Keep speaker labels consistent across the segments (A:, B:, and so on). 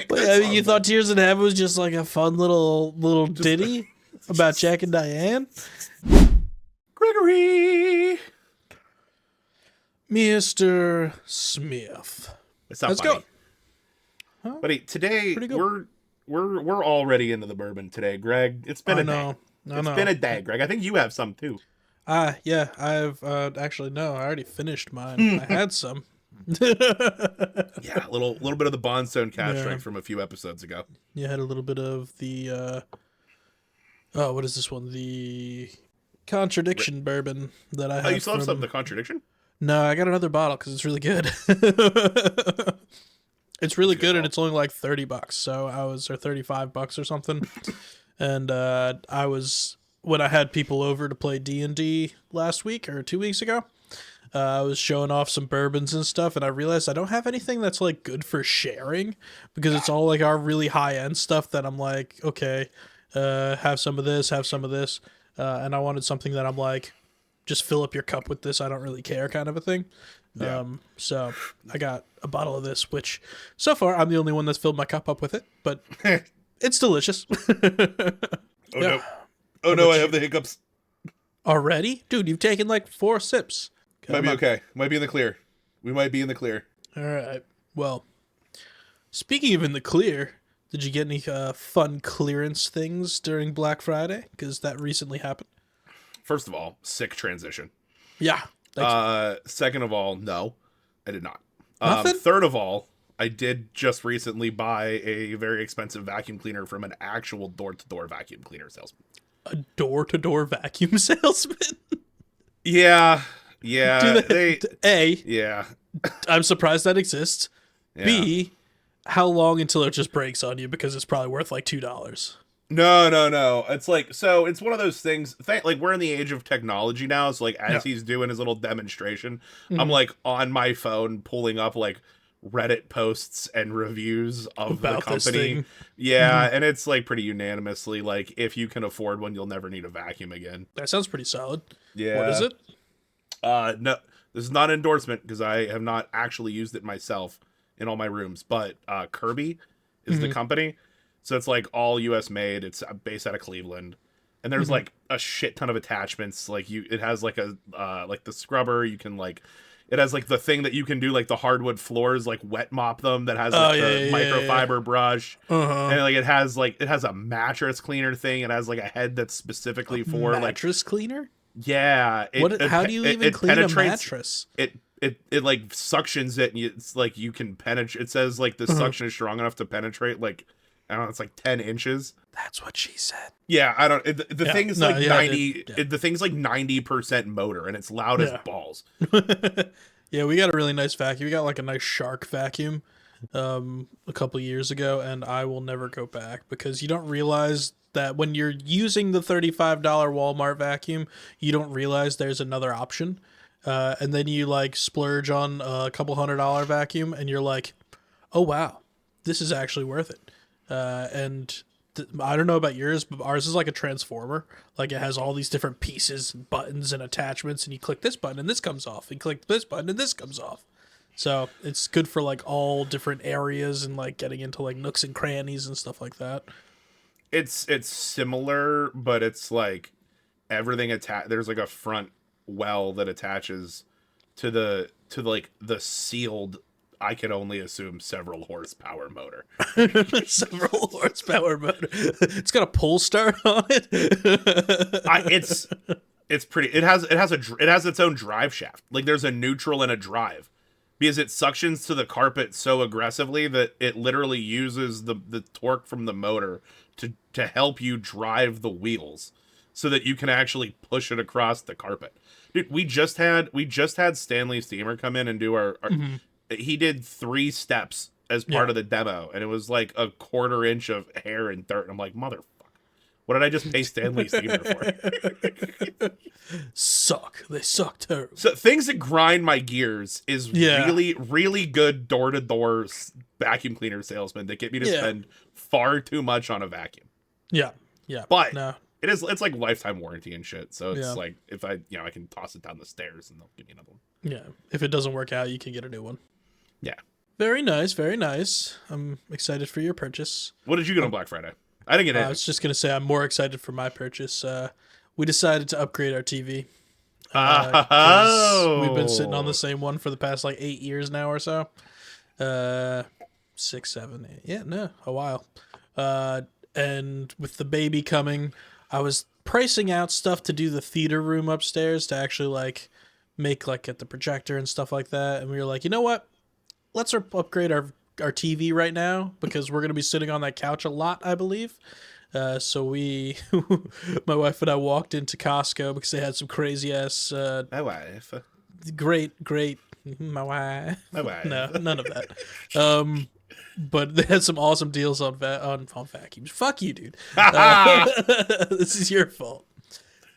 A: But I mean, you thought Tears in Heaven was just like a fun little ditty about Jack and Diane?
B: Gregory,
A: Mr. Smith.
B: Let's
A: go. Huh?
B: Buddy, today we're already into the bourbon today, Greg. It's been a day. It's been a day, Greg. I think you have some too.
A: Yeah, I've actually no, I already finished mine. I had some.
B: Yeah, a little bit of the Bondstone cash strike from a few episodes ago.
A: You had a little bit of the what is this one? The contradiction bourbon that I have.
B: Oh, you still have some of the contradiction?
A: No, I got another bottle because it's really good. It's really good, and it's only like $30. So or $35 or something. And I was, when I had people over to play D&D last week or 2 weeks ago, I was showing off some bourbons and stuff, and I realized I don't have anything that's like good for sharing, because it's all like our really high end stuff that I'm like, okay, have some of this, and I wanted something that I'm like, just fill up your cup with this, I don't really care kind of a thing. Yeah. So I got a bottle of this, which so far I'm the only one that's filled my cup up with it, but it's delicious.
B: No. Oh no, I have the hiccups.
A: Already? Dude, you've taken like 4 sips.
B: Might be okay. Might be in the clear. We might be in the clear.
A: All right. Well, speaking of in the clear, did you get any fun clearance things during Black Friday? Because that recently happened.
B: First of all, sick transition.
A: Yeah.
B: Second of all, no, I did not.
A: Nothing?
B: Third of all, I did just recently buy a very expensive vacuum cleaner from an actual door-to-door vacuum cleaner salesman.
A: A door-to-door vacuum salesman?
B: Yeah.
A: I'm surprised that exists.
B: Yeah.
A: B, how long until it just breaks on you, because it's probably worth like $2.
B: No. It's like, so it's one of those things, like we're in the age of technology now. So like as he's doing his little demonstration, I'm like on my phone pulling up like Reddit posts and reviews of the company. Yeah. And it's like pretty unanimously like, if you can afford one, you'll never need a vacuum again.
A: That sounds pretty solid.
B: Yeah.
A: What is it?
B: No, this is not an endorsement because I have not actually used it myself in all my rooms, but Kirby is the company. So it's like all US made. It's based out of Cleveland. And there's like a shit ton of attachments. Like it has like a like the scrubber, you can like, it has like the thing that you can do like the hardwood floors, like wet mop them, that has like the microfiber brush. And like it has a mattress cleaner thing. It has like a head that's specifically for
A: mattress cleaner?
B: Yeah.
A: How do you even clean a mattress?
B: It like suctions it, and it's like you can penetrate. It says like the suction is strong enough to penetrate like, I don't know, it's like 10 inches.
A: That's what she said.
B: Yeah, I don't. The thing's like 90. The thing's like 90% motor, and it's loud as balls.
A: Yeah, we got a really nice vacuum. We got like a nice Shark vacuum a couple years ago, and I will never go back, because you don't realize that when you're using the $35 Walmart vacuum, you don't realize there's another option. And then you like splurge on a couple $100 vacuum, and you're like, oh wow, this is actually worth it. I don't know about yours, but ours is like a transformer. Like it has all these different pieces and buttons and attachments, and you click this button and this comes off. You click this button and this comes off. So it's good for like all different areas and like getting into like nooks and crannies and stuff like that.
B: It's similar, but it's like everything there's like a front well that attaches to the sealed, I can only assume several horsepower motor.
A: Several horsepower motor. It's got a pull start on it.
B: It's pretty. It has its own drive shaft. Like there's a neutral and a drive, because it suctions to the carpet so aggressively that it literally uses the torque from the motor to help you drive the wheels, so that you can actually push it across the carpet. Dude, we just had Stanley Steamer come in and do our he did 3 steps as part of the demo, and it was like a 1/4 inch of hair and dirt. And I'm like, motherfucker, what did I just pay Stanley Steamer for?
A: They suck terrible.
B: So things that grind my gears is really, really good door-to-door vacuum cleaner salesman that get me to spend far too much on a vacuum.
A: Yeah.
B: But it's like lifetime warranty and shit. So it's like, if I can toss it down the stairs and they'll give me another one.
A: Yeah. If it doesn't work out, you can get a new one.
B: Yeah.
A: Very nice, very nice. I'm excited for your purchase.
B: What did you get on Black Friday? I didn't get
A: I
B: it.
A: was just gonna say I'm more excited for my purchase. We decided to upgrade our TV because we've been sitting on the
B: Oh,
A: same one for the past like 8 years now or so. Uh, 6, 7, 8. Yeah, no, a while. Uh, and with the baby coming, I was pricing out stuff to do the theater room upstairs to actually like make like get the projector and stuff like that. And we were like, you know what? Let's upgrade our TV right now because we're gonna be sitting on that couch a lot, I believe. So we, my wife and I walked into Costco because they had some crazy ass,
B: my wife.
A: great, my wife.
B: My wife.
A: No, none of that. Um, but they had some awesome deals on vacuums. Fuck you, dude. This is your fault.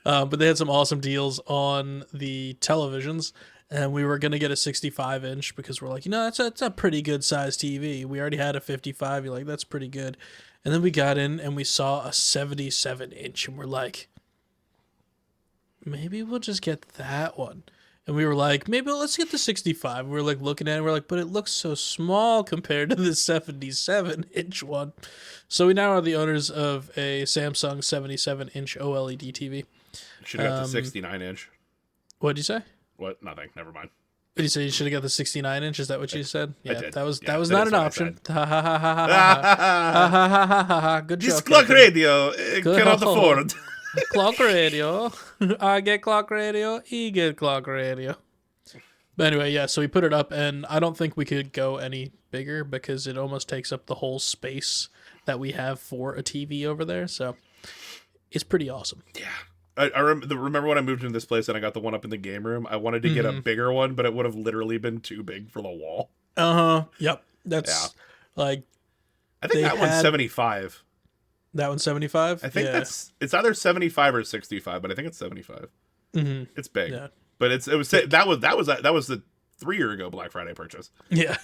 A: But they had some awesome deals on the televisions, and we were gonna get a 65 inch because we're like, that's a pretty good size TV. We already had a 55. You're like, that's pretty good. And then we got in and we saw a 77 inch, and we're like, maybe we'll just get that one. And we were like, maybe let's get the 65. And we were like looking at it, and we're like, but it looks so small compared to the 77 inch one. So we now are the owners of a Samsung 77 inch OLED TV.
B: Should have got the 69-inch.
A: What'd you say?
B: What? Nothing. Never mind.
A: Did you say you should have got the 69 inch? Is that what you said? Yeah,
B: did.
A: that was
B: Yeah,
A: not
B: that is
A: an
B: what I
A: option.
B: said.
A: Ha ha ha ha ha ha ha ha ha ha ha. Good
B: This
A: joke.
B: clock
A: Anthony.
B: radio cannot afford.
A: Clock radio. I get clock radio. He get clock radio. But anyway, yeah. So we put it up, and I don't think we could go any bigger because it almost takes up the whole space that we have for a TV over there. So it's pretty awesome.
B: Yeah. I remember when I moved into this place and I got the one up in the game room. I wanted to get a bigger one, but it would have literally been too big for the wall.
A: Yep. That's like
B: I think that one's 75.
A: that one's 75.
B: I think it's either 75 or 65, but I think it's 75.
A: Mm-hmm.
B: It's big,
A: Yeah.
B: but that was the 3 year ago Black Friday purchase.
A: Yeah.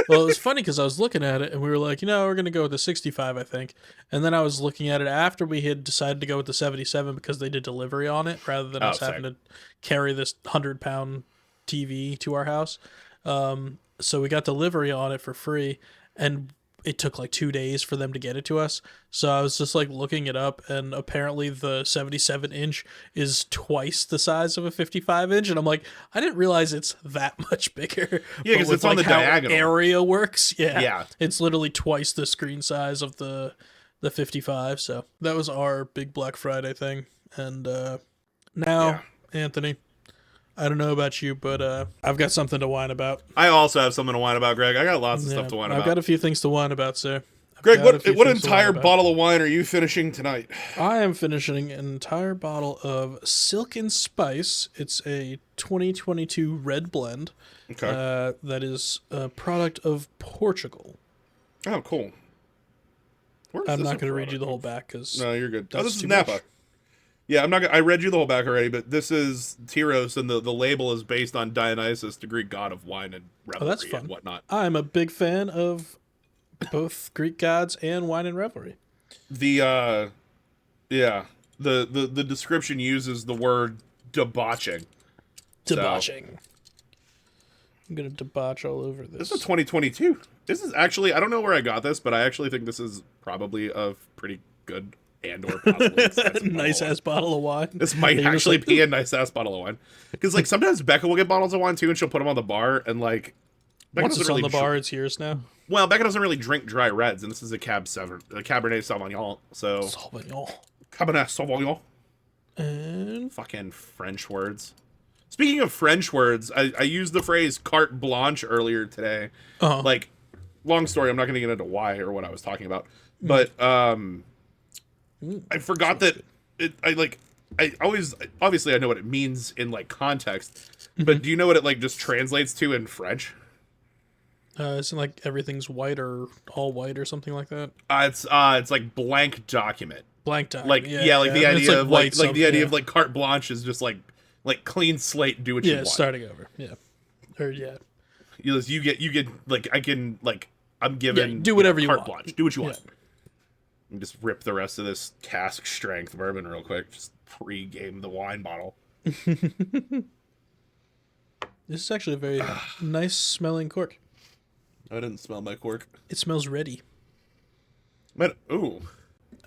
A: Well, it was funny because I was looking at it and we were like, we're going to go with the 65, I think. And then I was looking at it after we had decided to go with the 77 because they did delivery on it rather than us having to carry this 100-pound TV to our house. So we got delivery on it for free, and it took like 2 days for them to get it to us. So I was just like looking it up, and apparently the 77 inch is twice the size of a 55 inch. And I'm like, I didn't realize it's that much bigger.
B: Yeah, because it's on the diagonal.
A: Area works. Yeah.
B: Yeah.
A: It's literally twice the screen size of the 55. So that was our big Black Friday thing. And now, Anthony, I don't know about you, but I've got something to whine about.
B: I also have something to whine about, Greg. I got lots of stuff to whine about.
A: I've got a few things to whine about, sir.
B: Greg, what entire bottle of wine are you finishing tonight?
A: I am finishing an entire bottle of Silk and Spice. It's a 2022 red blend.
B: Okay.
A: That is a product of Portugal.
B: Oh, cool.
A: I'm not going to read you the whole back because
B: no, you're good. Oh,
A: that's
B: this is
A: too
B: Napa.
A: much.
B: Yeah, I'm not. I read you the whole back already, but this is Tyros, and the label is based on Dionysus, the Greek god of wine and revelry
A: that's fun.
B: and whatnot.
A: I'm a big fan of both Greek gods and wine and revelry.
B: The the description uses the word debauching.
A: Debauching. I'm gonna debauch all over this.
B: This is 2022. This is actually, I don't know where I got this, but I actually think this is probably a pretty good and or possibly expensive
A: nice ass bottle of wine.
B: This might actually be a nice ass bottle of wine. Because like sometimes Becca will get bottles of wine too, and she'll put them on the bar, and like
A: once it's on the bar, it's yours now.
B: Well, Becca doesn't really drink dry reds, and this is a Cabernet Sauvignon. So Cabernet Sauvignon.
A: And
B: fucking French words. Speaking of French words, I used the phrase carte blanche earlier today. Like, long story, I'm not going to get into why or what I was talking about. But I forgot that I always, obviously I know what it means in like context, but do you know what it like just translates to in French?
A: Isn't like everything's white or all white or something like that?
B: It's like blank document.
A: Blank document.
B: Like the idea of like the idea of like carte blanche is just like clean slate, do what you want.
A: Yeah, starting over. Yeah. Or yeah.
B: You get like I can like I'm given
A: do whatever you
B: carte
A: want.
B: blanche. Do what you want. And just rip the rest of this cask strength bourbon real quick. Just pre-game the wine bottle.
A: This is actually a very nice smelling cork.
B: I didn't smell my cork.
A: It smells ready.
B: But ooh.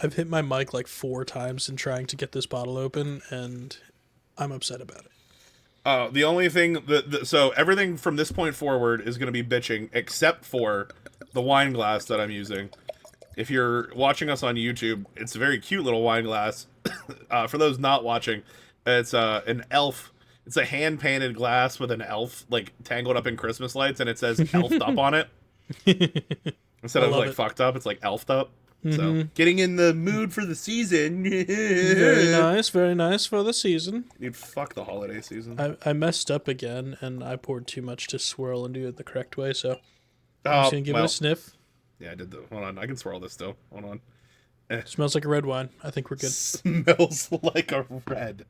A: I've hit my mic like 4 times in trying to get this bottle open, and I'm upset about it.
B: The only thing so everything from this point forward is going to be bitching, except for the wine glass that I'm using. If you're watching us on YouTube, it's a very cute little wine glass. For those not watching, it's an elf. It's a hand painted glass with an elf like tangled up in Christmas lights, and it says "elfed up" on it. Instead of like fucked up, it's like elfed up. So, getting in the mood for the season.
A: Very nice for the season.
B: Dude, fuck the holiday season.
A: I messed up again, and I poured too much to swirl and do it the correct way, so I'm just going to give it a sniff.
B: Yeah, I did hold on, I can swirl this still. Hold on.
A: Smells like a red wine. I think we're good.
B: Smells like a red.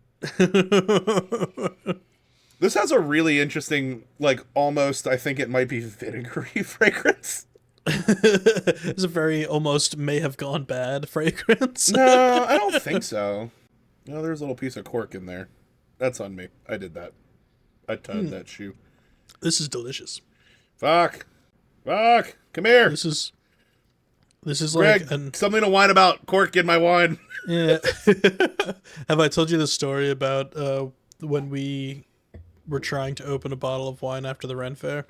B: This has a really interesting, like, almost, I think it might be vinegary fragrance.
A: It's a very almost may have gone bad fragrance.
B: No, I don't think so. No, there's a little piece of cork in there. That's on me. I did that. I tied that shoe.
A: This is delicious.
B: Fuck. Come here.
A: This is
B: Greg,
A: like
B: something to whine about cork in my wine.
A: Yeah. Have I told you the story about when we were trying to open a bottle of wine after the Ren Fair?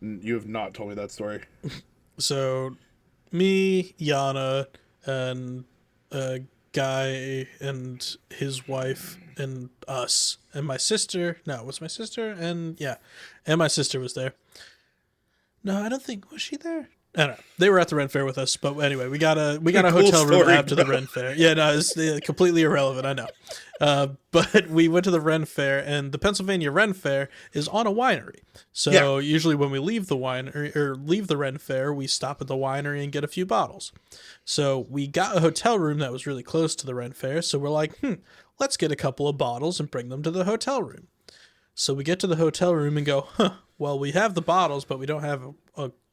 B: You have not told me that story.
A: So, me, Yana, and a guy and his wife and us and my sister. No, it was my sister and my sister was there. No, I don't think was she there. I don't know. They were at the Ren Fair with us, but anyway, we got a hotel room after the Ren Fair. Yeah, no, it's completely irrelevant. I know, but we went to the Ren Fair, and the Pennsylvania Ren Fair is on a winery. So usually when we leave the winery or leave the Ren Fair, we stop at the winery and get a few bottles. So we got a hotel room that was really close to the Ren Fair. So we're like, let's get a couple of bottles and bring them to the hotel room. So we get to the hotel room and go, well, we have the bottles, but we don't have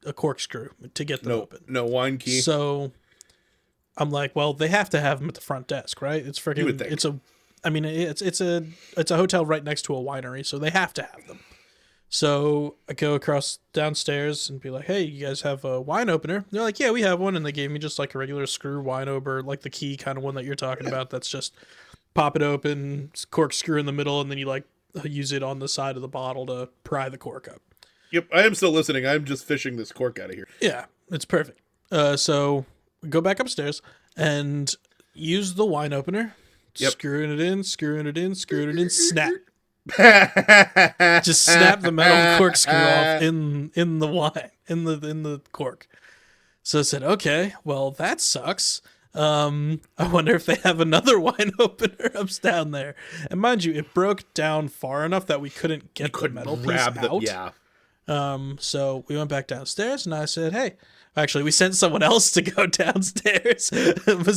A: a corkscrew to get them open.
B: No wine key.
A: So I'm like, well, they have to have them at the front desk, right? It's freaking.
B: You would think.
A: It's a hotel right next to a winery, so they have to have them. So I go across downstairs and be like, hey, you guys have a wine opener? They're like, yeah, we have one, and they gave me just like a regular screw wine opener, like the key kind of one that you're talking about. That's just pop it open, corkscrew in the middle, and then you like use it on the side of the bottle to pry the cork up.
B: Yep, I am still listening. I'm just fishing this cork out of here.
A: Yeah, it's perfect. So go back upstairs and use the wine opener. Yep. Screwing it in, snap. Just snap the metal corkscrew off in the wine, in the cork. So I said, okay, well, that sucks. I wonder if they have another wine opener down there. And mind you, it broke down far enough that we couldn't get the metal piece out.
B: Yeah.
A: So we went back downstairs and I said, hey, actually we sent someone else to go downstairs.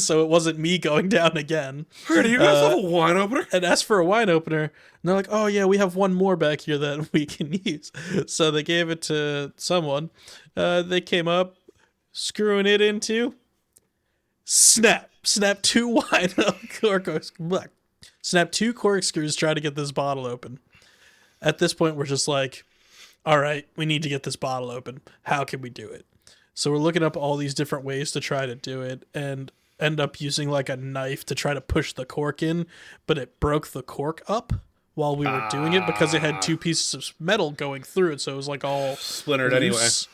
A: So it wasn't me going down again.
B: Hey, do you guys have a wine opener?
A: And asked for a wine opener. And they're like, oh yeah, we have one more back here that we can use. So they gave it to someone. They came up, screwing it into snap 2 wine corkscrews. Snap 2 corkscrews, try to get this bottle open. At this point, we're just like, all right, we need to get this bottle open. How can we do it? So we're looking up all these different ways to try to do it and end up using like a knife to try to push the cork in, but it broke the cork up while we were doing it because it had 2 pieces of metal going through it. So it was like all
B: splintered
A: loose.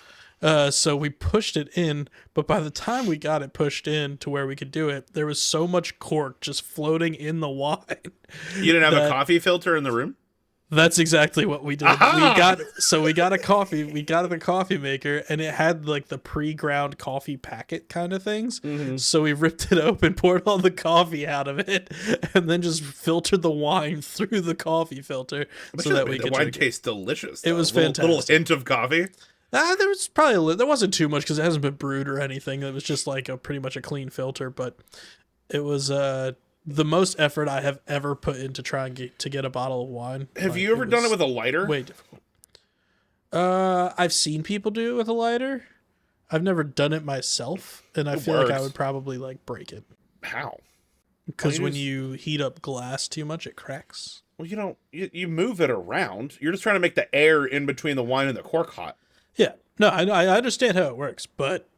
A: Anyway. So we pushed it in, but by the time we got it pushed in to where we could do it, there was so much cork just floating in the wine.
B: You didn't have a coffee filter in the room?
A: That's exactly what we did. We got a coffee. We got the coffee maker, and it had like the pre-ground coffee packet kind of things. Mm-hmm. So we ripped it open, poured all the coffee out of it, and then just filtered the wine through the coffee filter so that we could drink it.
B: The wine tastes delicious.
A: It was fantastic.
B: Little hint of coffee.
A: There was there wasn't too much because it hasn't been brewed or anything. It was just like pretty much a clean filter, but it was the most effort I have ever put into trying to get a bottle of wine.
B: Have you ever done it with a lighter?
A: Way difficult. I've seen people do it with a lighter. I've never done it myself, and I feel like I would probably like break it.
B: How?
A: Because when you heat up glass too much, it cracks.
B: Well, you don't. You move it around. You're just trying to make the air in between the wine and the cork hot.
A: Yeah, No, I understand how it works, but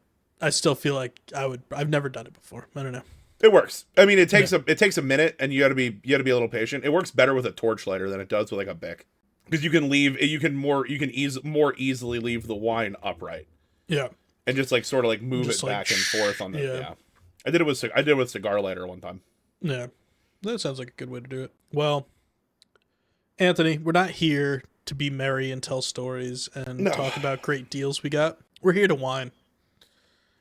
A: I still feel like I've never done it before. I don't know.
B: It works. I mean,
A: Yeah.
B: it takes a minute, and you got to be a little patient. It works better with a torch lighter than it does with like a Bic, because more easily leave the wine upright
A: Yeah.
B: and just like sort of like move
A: Just
B: it
A: like
B: back and forth on the
A: yeah.
B: I did it with cigar lighter one time.
A: Yeah. That sounds like a good way to do it. Well, Anthony, we're not here to be merry and tell stories and
B: No,
A: talk about great deals we got. We're here to whine.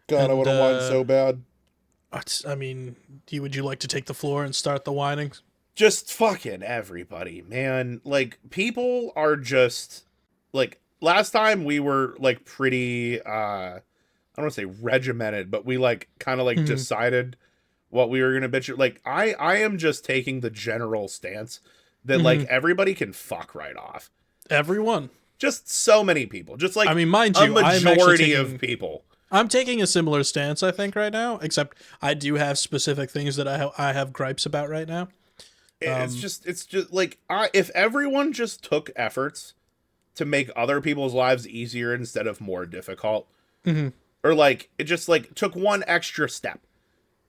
B: God, I
A: And
B: want to wine so bad.
A: I mean, would you like to take the floor and start the whining?
B: Just fucking everybody, man. Like, people are just like, last time we were like pretty I don't want to say regimented, but we like kind of like decided what we were gonna bitch. Like, I am just taking the general stance that like everybody can fuck right off.
A: Everyone.
B: Just so many people. Just like,
A: I mean, mind
B: a
A: you,
B: majority of people.
A: I'm taking a similar stance, I think, right now. Except I do have specific things that I have gripes about right now.
B: It's just like, if everyone just took efforts to make other people's lives easier instead of more difficult, or like it just like took one extra step,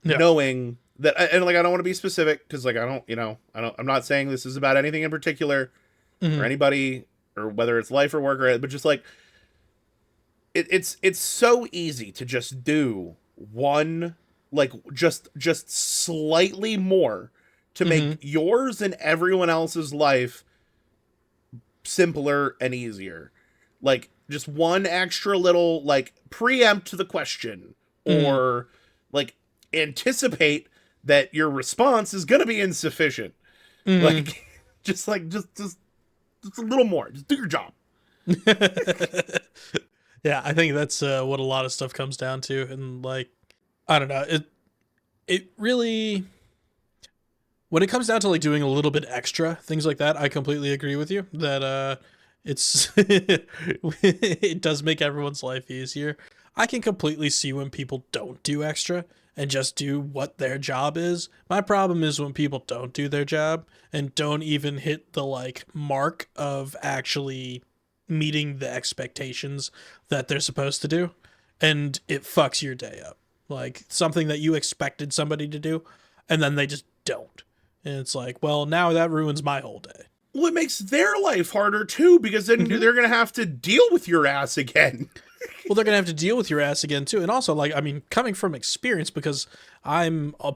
B: knowing that, and like I don't want to be specific because like I don't, I'm not saying this is about anything in particular or anybody or whether it's life or work or, but just like it's so easy to just do one, like just slightly more to make yours and everyone else's life simpler and easier. Like, just one extra little, like, preempt the question or, like, anticipate that your response is going to be insufficient. Like, just a little more. Just do your job.
A: Yeah, I think that's what a lot of stuff comes down to. And, like, I don't know. It really... When it comes down to like doing a little bit extra, things like that, I completely agree with you that it's it does make everyone's life easier. I can completely see when people don't do extra and just do what their job is. My problem is when people don't do their job and don't even hit the like mark of actually meeting the expectations that they're supposed to do, and it fucks your day up. Like something that you expected somebody to do and then they just don't. And it's like, well, now that ruins my whole day.
B: Well, it makes their life harder, too, because then they're going to have to deal with your ass again.
A: Well, they're going to have to deal with your ass again, too. And also, like, I mean, coming from experience, because I'm a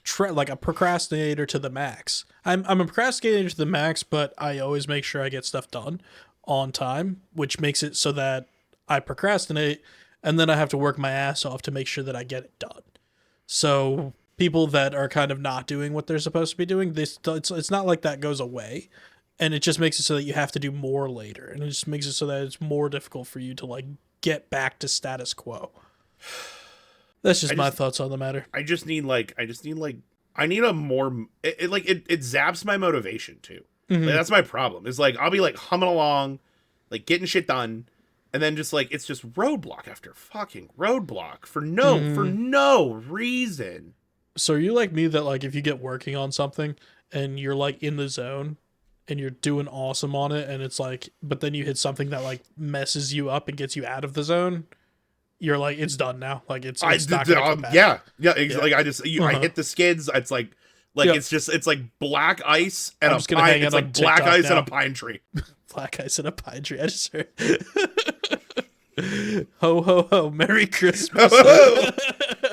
A: procrastinator to the max. I'm a procrastinator to the max, but I always make sure I get stuff done on time, which makes it so that I procrastinate, and then I have to work my ass off to make sure that I get it done. So... people that are kind of not doing what they're supposed to be doing, it's not like that goes away, and it just makes it so that you have to do more later, and it just makes it so that it's more difficult for you to like get back to status quo. That's just my thoughts on the matter.
B: I need a more it zaps my motivation too. Like, that's my problem. It's like I'll be like humming along, like getting shit done, and then just like it's just roadblock after fucking roadblock for no reason.
A: So are you like me that like if you get working on something and you're like in the zone and you're doing awesome on it and it's like, but then you hit something that like messes you up and gets you out of the zone, you're like, it's done now. Like it's not gonna come back.
B: Yeah. Like I hit the skids. It's like it's like black ice and a pine. It's like black ice and a pine tree.
A: Black ice and a pine tree. I just heard. Ho ho ho! Merry Christmas.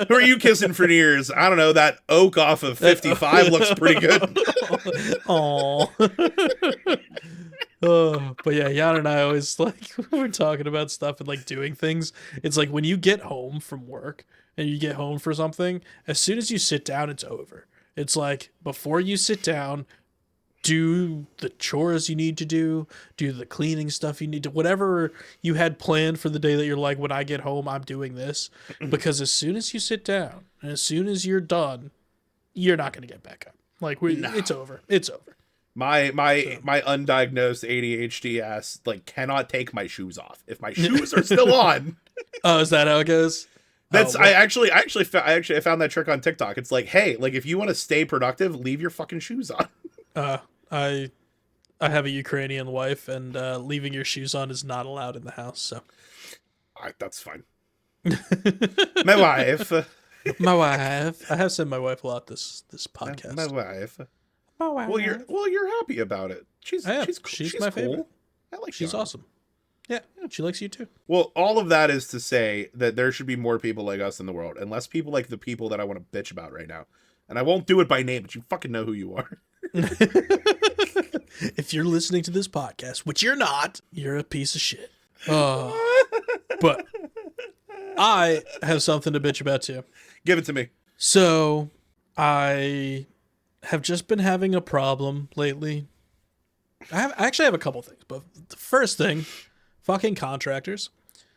B: Who are you kissing for New Year's? I don't know. That oak off of 55 looks pretty good.
A: Aww. Oh, but yeah, Jan and I always like when we're talking about stuff and like doing things. It's like when you get home from work and you get home for something, as soon as you sit down, it's over. It's like before you sit down, do the chores you need to do the cleaning stuff you need to, whatever you had planned for the day that you're like, when I get home, I'm doing this. Because as soon as you sit down and as soon as you're done, you're not going to get back up. Like it's over. It's over.
B: My undiagnosed ADHD ass like cannot take my shoes off. If my shoes are still on.
A: Oh, is that how it goes?
B: I actually found that trick on TikTok. It's like, hey, like if you want to stay productive, leave your fucking shoes on.
A: I have a Ukrainian wife, and leaving your shoes on is not allowed in the house. So
B: That's fine. My wife.
A: My wife. I have said my wife a lot this podcast.
B: My wife.
A: My wife.
B: Well, you're happy about it. She's my
A: cool.
B: favorite. I like
A: she's
B: Shauna.
A: Awesome. Yeah, she likes you too.
B: Well, all of that is to say that there should be more people like us in the world, and less people like the people that I want to bitch about right now. And I won't do it by name, but you fucking know who you are.
A: If you're listening to this podcast, which you're not, you're a piece of shit. But I have something to bitch about too.
B: Give it to me.
A: So, I have just been having a problem lately. I actually have a couple things, but the first thing, fucking contractors.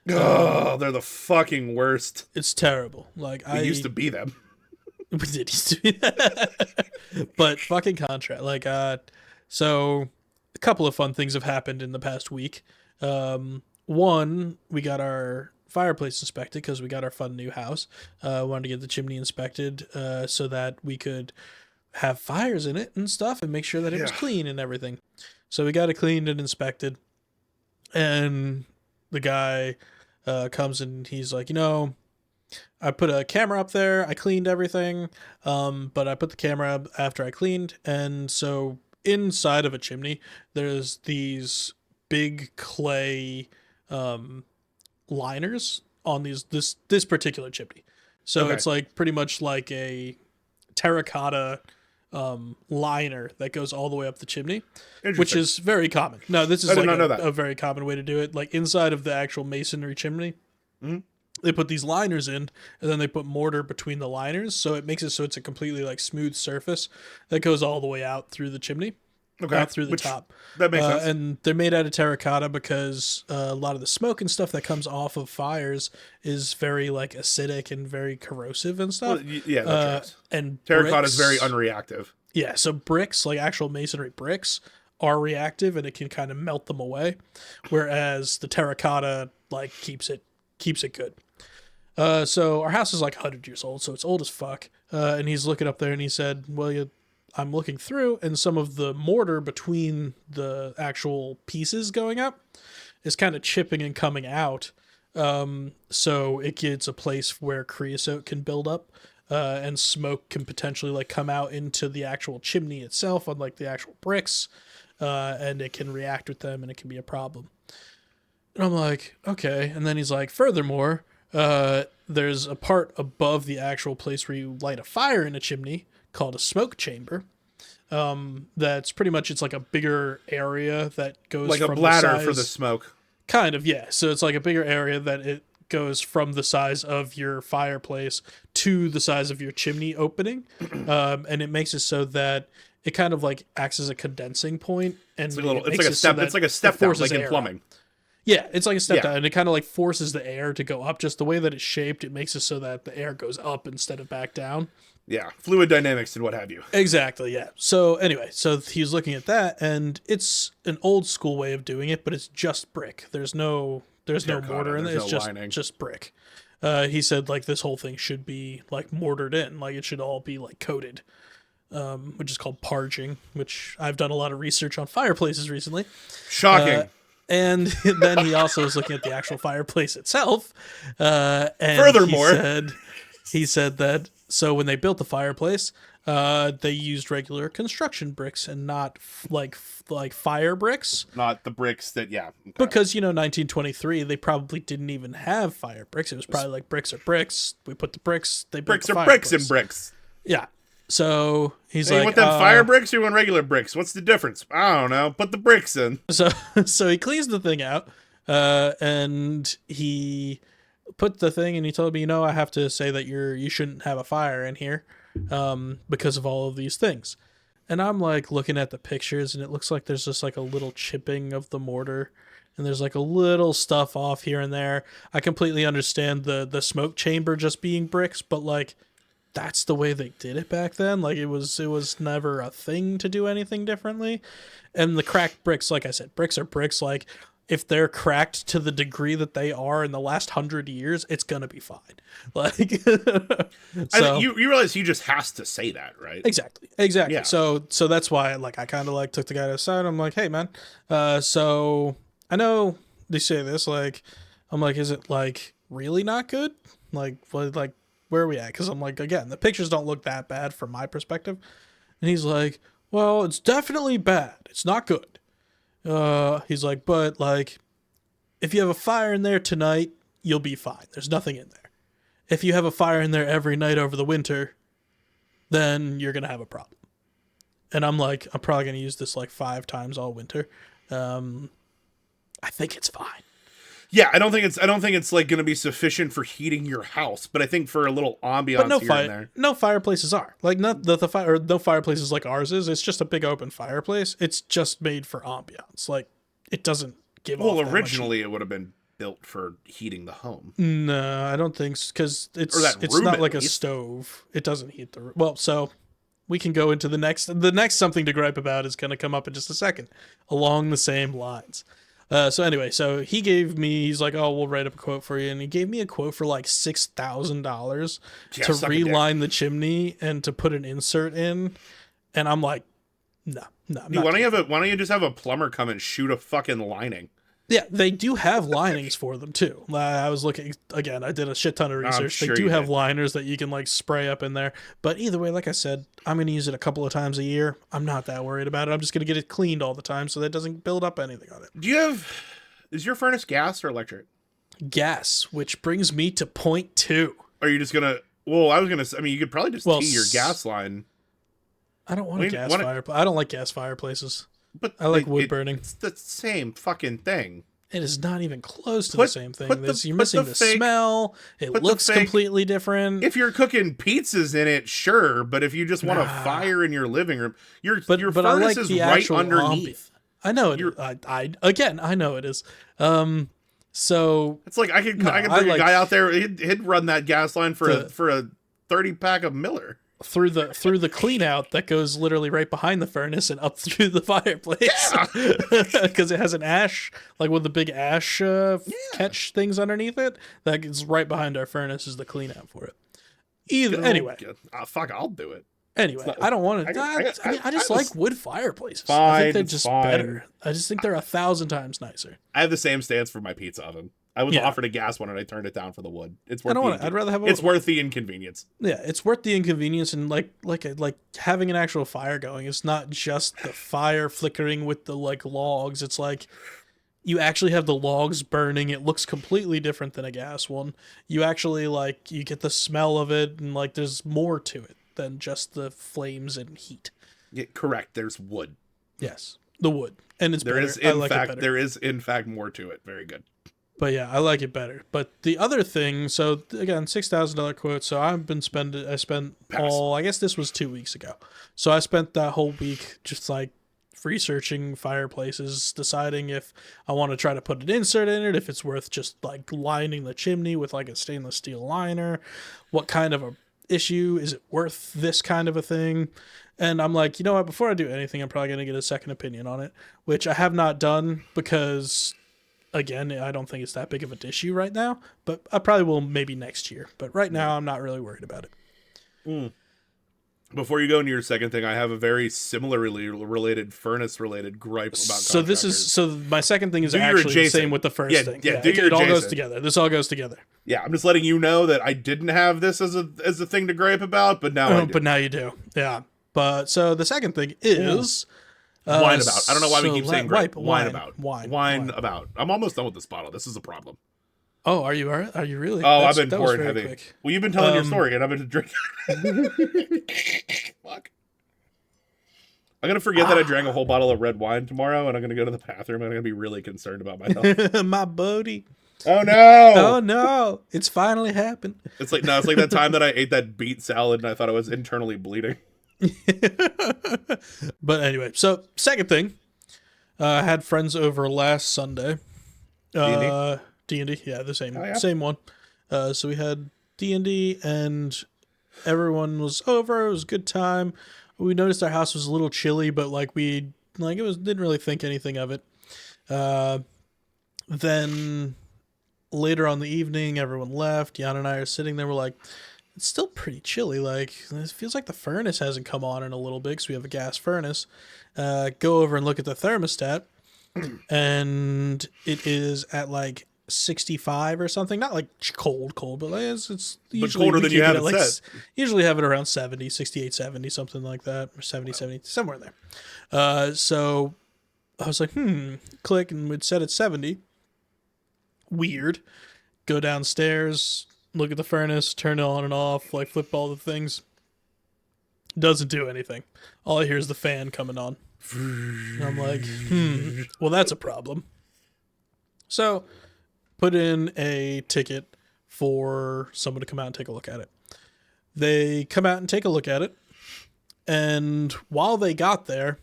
B: Oh, they're the fucking worst.
A: It's terrible. Like
B: We used to be them.
A: We did used to be that. But fucking contract. Like, so a couple of fun things have happened in the past week. One, we got our fireplace inspected because we got our fun new house. Wanted to get the chimney inspected so that we could have fires in it and stuff and make sure that it was clean and everything. So we got it cleaned and inspected. And the guy comes and he's like, I put a camera up there. I cleaned everything, but I put the camera up after I cleaned. And so inside of a chimney, there's these big clay liners on this particular chimney. So It's like pretty much like a terracotta liner that goes all the way up the chimney, which is very common. No, this is like a very common way to do it. Like inside of the actual masonry chimney. Mm-hmm. They put these liners in, and then they put mortar between the liners, so it makes it so it's a completely like smooth surface that goes all the way out through the chimney, out through the top.
B: That makes sense.
A: And they're made out of terracotta because a lot of the smoke and stuff that comes off of fires is very like acidic and very corrosive and stuff.
B: Well, yeah, that's
A: and
B: terracotta is very unreactive.
A: Yeah, so bricks, like actual masonry bricks, are reactive and it can kind of melt them away, whereas the terracotta like keeps it good. So our house is like 100 years old, so it's old as fuck. And he's looking up there and he said, well, I'm looking through and some of the mortar between the actual pieces going up is kind of chipping and coming out. So it gets a place where creosote can build up, and smoke can potentially like come out into the actual chimney itself on like the actual bricks, and it can react with them and it can be a problem. And I'm like, okay. And then he's like, furthermore, there's a part above the actual place where you light a fire in a chimney called a smoke chamber. That's pretty much, it's like a bigger area that goes
B: like
A: from
B: a bladder
A: the size,
B: for the smoke.
A: Kind of, yeah. So it's like a bigger area that it goes from the size of your fireplace to the size of your chimney opening. And it makes it so that it kind of like acts as a condensing point. And
B: it's like a step down, like in plumbing.
A: Yeah, it's like a step down, and it kind of like forces the air to go up. Just the way that it's shaped, it makes it so that the air goes up instead of back down.
B: Yeah, fluid dynamics and what have you.
A: Exactly, yeah. So anyway, so he's looking at that, and it's an old school way of doing it, but it's just brick. There's no mortar in it. It's just brick. He said like this whole thing should be like mortared in, like it should all be like coated, which is called parging, which I've done a lot of research on fireplaces recently.
B: Shocking.
A: And then he also was looking at the actual fireplace itself. And
B: furthermore,
A: he said that so when they built the fireplace, they used regular construction bricks and not like fire bricks.
B: Not the bricks that, okay.
A: Because 1923, they probably didn't even have fire bricks. It was probably like bricks are bricks. We put the bricks. They built
B: bricks are bricks and bricks.
A: Yeah. So he's
B: you want them fire bricks or you want regular bricks? What's the difference? I don't know. Put the bricks in.
A: So he cleans the thing out, and he put the thing, and he told me, I have to say that you shouldn't have a fire in here, because of all of these things. And I'm like looking at the pictures, and it looks like there's just like a little chipping of the mortar, and there's like a little stuff off here and there. I completely understand the smoke chamber just being bricks, but like, that's the way they did it back then. Like it was never a thing to do anything differently. And the cracked bricks, like I said, bricks are bricks. Like if they're cracked to the degree that they are in the last 100 years, it's gonna be fine. Like, so
B: you realize he just has to say that, right?
A: Exactly. Yeah. So that's why like I kind of like took the guy to the side. I'm like, hey man, so I know they say this like, I'm like, is it like really not good? Like, like where are we at? Because I'm like, again, the pictures don't look that bad from my perspective. And he's like, well, it's definitely bad. It's not good. He's like, but like, if you have a fire in there tonight, you'll be fine. There's nothing in there. If you have a fire in there every night over the winter, then you're gonna have a problem. And I'm like, I'm probably gonna use this like 5 times all winter. I think it's fine.
B: Yeah, I don't think it's like going to be sufficient for heating your house, but I think for a little ambiance
A: But
B: here and there.
A: no fireplaces are like not the fire. No fireplaces like ours is. It's just a big open fireplace. It's just made for ambiance. Like it doesn't give.
B: Well,
A: off that
B: originally it would have been built for heating the home.
A: No, I don't think because it's
B: room,
A: not
B: at
A: like a
B: least.
A: stove. It doesn't heat the room. Well, so we can go into the next something to gripe about is going to come up in just a second along the same lines. So anyway, so he's like, oh, we'll write up a quote for you. And he gave me a quote for like $6,000 to reline the chimney and to put an insert in. And I'm like, no.
B: Dude, why don't you just have a plumber come and shoot a fucking lining?
A: Yeah, they do have linings for them too. I was looking again. I did a shit ton of research.
B: Sure
A: they do
B: you
A: have
B: did.
A: liners that you can like spray up in there. But either way, like I said, I'm going to use it a couple of times a year. I'm not that worried about it. I'm just going to get it cleaned all the time so that it doesn't build up anything on it.
B: Is your furnace gas or electric?
A: Gas, which brings me to point 2.
B: Are you just gonna? Well, I was gonna. I mean, you could probably just tee your gas line.
A: I don't want a gas fireplace. I don't like gas fireplaces.
B: But
A: I like wood burning.
B: It's the same fucking thing.
A: It is not even close to the same thing. You're missing the
B: fake,
A: smell. It looks completely different.
B: If you're cooking pizzas in it, sure. But if you just want a fire in your living room, your furnace is right underneath.
A: I know it. I know it is. So
B: it's like I could bring a guy out there. He'd run that gas line for a 30-pack of Miller.
A: Through the clean out that goes literally right behind the furnace and up through the fireplace because it has an ash, like with the big ash catch things underneath it that is right behind our furnace is the clean out for it. Anyway,
B: fuck, I'll do it.
A: Anyway, I don't want to. I just like wood fireplaces.
B: Fine,
A: I think they're just better. I just think they're 1,000 times nicer.
B: I have the same stance for my pizza oven. I was offered a gas one and I turned it down for the wood. It's worth.
A: I'd rather have.
B: It's worth the inconvenience.
A: Yeah, it's worth the inconvenience and like having an actual fire going. It's not just the fire flickering with the like logs. It's like you actually have the logs burning. It looks completely different than a gas one. You actually you get the smell of it and like there's more to it than just the flames and heat.
B: Yeah, correct. There's wood.
A: Yes, the wood, and it's
B: there
A: better.
B: There is in fact more to it. Very good.
A: But yeah, I like it better. But the other thing, so again, $6,000 quote. So I spent I guess this was 2 weeks ago. So I spent that whole week just like researching fireplaces, deciding if I want to try to put an insert in it, if it's worth just like lining the chimney with like a stainless steel liner, what kind of a issue is it worth this kind of a thing. And I'm like, you know what, before I do anything, I'm probably going to get a second opinion on it, which I have not done because again, I don't think it's that big of an issue right now, but I probably will maybe next year. But right now, I'm not really worried about it.
B: Before you go into your second thing, I have a very similarly related furnace-related gripe about contractors.
A: So my second thing is actually the same with the first thing. Yeah, it all goes together. This all goes together.
B: Yeah, I'm just letting you know that I didn't have this as a thing to gripe about, but now I do.
A: But now you do. Yeah. But so the second thing is...
B: whine about. I don't know why we keep saying gripe. Whine about.
A: Whine
B: about. I'm almost done with this bottle. This is a problem.
A: Oh, are you really?
B: Oh, I've been pouring heavy. Quick. Well, you've been telling your story, and I've been drinking. Fuck. I'm going to forget that I drank a whole bottle of red wine tomorrow, and I'm going to go to the bathroom, and I'm going to be really concerned about my health.
A: My buddy.
B: Oh, no.
A: Oh, no. It's finally happened.
B: It's like that time that I ate that beet salad, and I thought I was internally bleeding.
A: But anyway, so second thing, I had friends over last Sunday. D&D, yeah, the same one. So we had D&D and everyone was over. It was a good time. We noticed our house was a little chilly, but didn't really think anything of it. Then later on the evening, everyone left. Jan and I are sitting there. We're like, it's still pretty chilly. Like, it feels like the furnace hasn't come on in a little bit because we have a gas furnace. Go over and look at the thermostat, and it is at like 65 or something. Not like cold, but like it's usually
B: colder than you have it
A: like
B: set.
A: usually have it around 70, 68, 70, something like that, or 70, 70, somewhere there. So I was like, click, and we'd set it 70. Weird. Go downstairs, look at the furnace, turn it on and off, like flip all the things. Doesn't do anything. All I hear is the fan coming on. And I'm like, well, that's a problem. So, put in a ticket for someone to come out and take a look at it. They come out and take a look at it. And while they got there,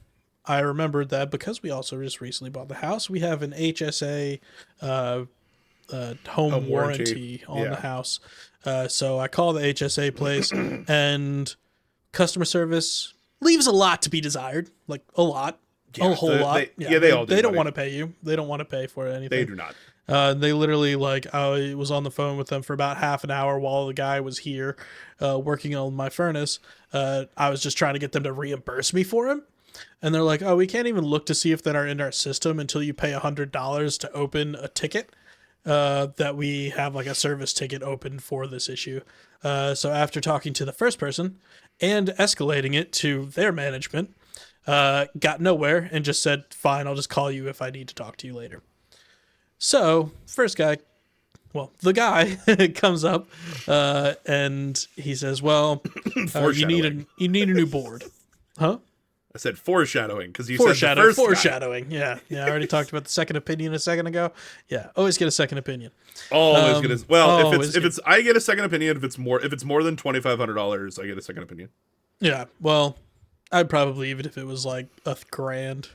A: I remembered that because we also just recently bought the house, we have an HSA home warranty on the house. So I call the HSA place, and customer service leaves a lot to be desired, like a lot, a whole lot.
B: They all do.
A: They don't want to pay you. They don't want to pay for anything.
B: They do not.
A: They literally, like, I was on the phone with them for about half an hour while the guy was here working on my furnace. I was just trying to get them to reimburse me for him. And they're like, oh, we can't even look to see if they're in our system until you pay $100 to open a ticket. That we have like a service ticket open for this issue. So after talking to the first person and escalating it to their management, got nowhere and just said, fine, I'll just call you if I need to talk to you later. So the guy comes up and he says, well, you need a new board. Huh?
B: I said foreshadowing because you said the first
A: foreshadowing. Guy. Yeah. I already talked about the second opinion a second ago. Yeah, always get a second opinion.
B: Always get a if it's I get a second opinion if it's more than $2,500 I get a second opinion.
A: Yeah, well, I'd probably, even if it was like $1,000,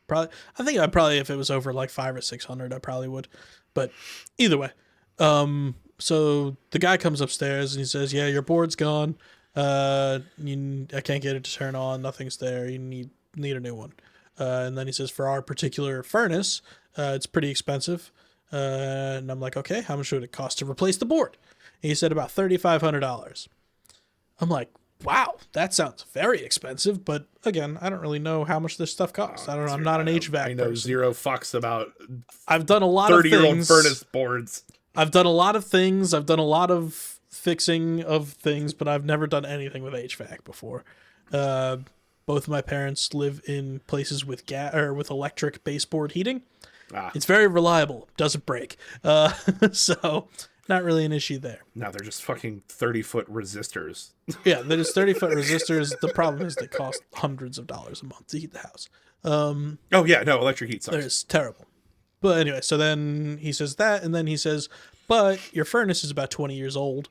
A: probably if it was over like 500 or 600, I probably would. But either way, so the guy comes upstairs and he says, yeah, your board's gone. I can't get it to turn on. Nothing's there. You need a new one. And then he says, for our particular furnace, it's pretty expensive. And I'm like, okay, how much would it cost to replace the board? And he said about $3,500. I'm like, wow, that sounds very expensive. But again, I don't really know how much this stuff costs. I don't know. I'm not an HVAC
B: I know
A: person.
B: Zero fucks about
A: I've done a lot of
B: 30-year-old furnace boards.
A: I've done a lot of things. I've done a lot of fixing of things, but I've never done anything with HVAC before. Both of my parents live in places with gas or with electric baseboard heating. It's very reliable, doesn't break. So not really an issue there.
B: No, they're just fucking 30-foot resistors.
A: Yeah, they're just 30-foot resistors. The problem is they cost hundreds of dollars a month to heat the house.
B: Oh yeah, no, electric heat sucks.
A: It's terrible. But anyway, so then he says that, and then he says, but your furnace is about 20 years old.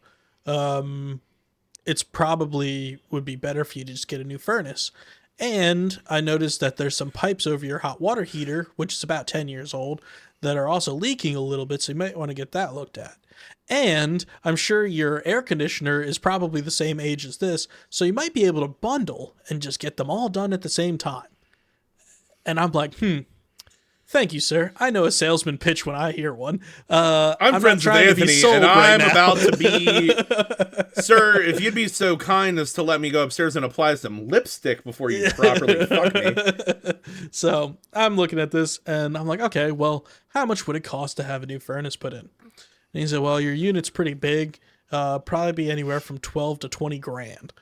A: It's probably would be better for you to just get a new furnace. And I noticed that there's some pipes over your hot water heater, which is about 10 years old, that are also leaking a little bit, so you might want to get that looked at. And I'm sure your air conditioner is probably the same age as this, so you might be able to bundle and just get them all done at the same time. And I'm like, thank you, sir. I know a salesman pitch when I hear one.
B: I'm friends with Anthony, and I'm about to be... Sir, if you'd be so kind as to let me go upstairs and apply some lipstick before you properly fuck me.
A: So I'm looking at this, and I'm like, okay, well, how much would it cost to have a new furnace put in? And he said, well, your unit's pretty big. Probably be anywhere from 12 to 20 grand.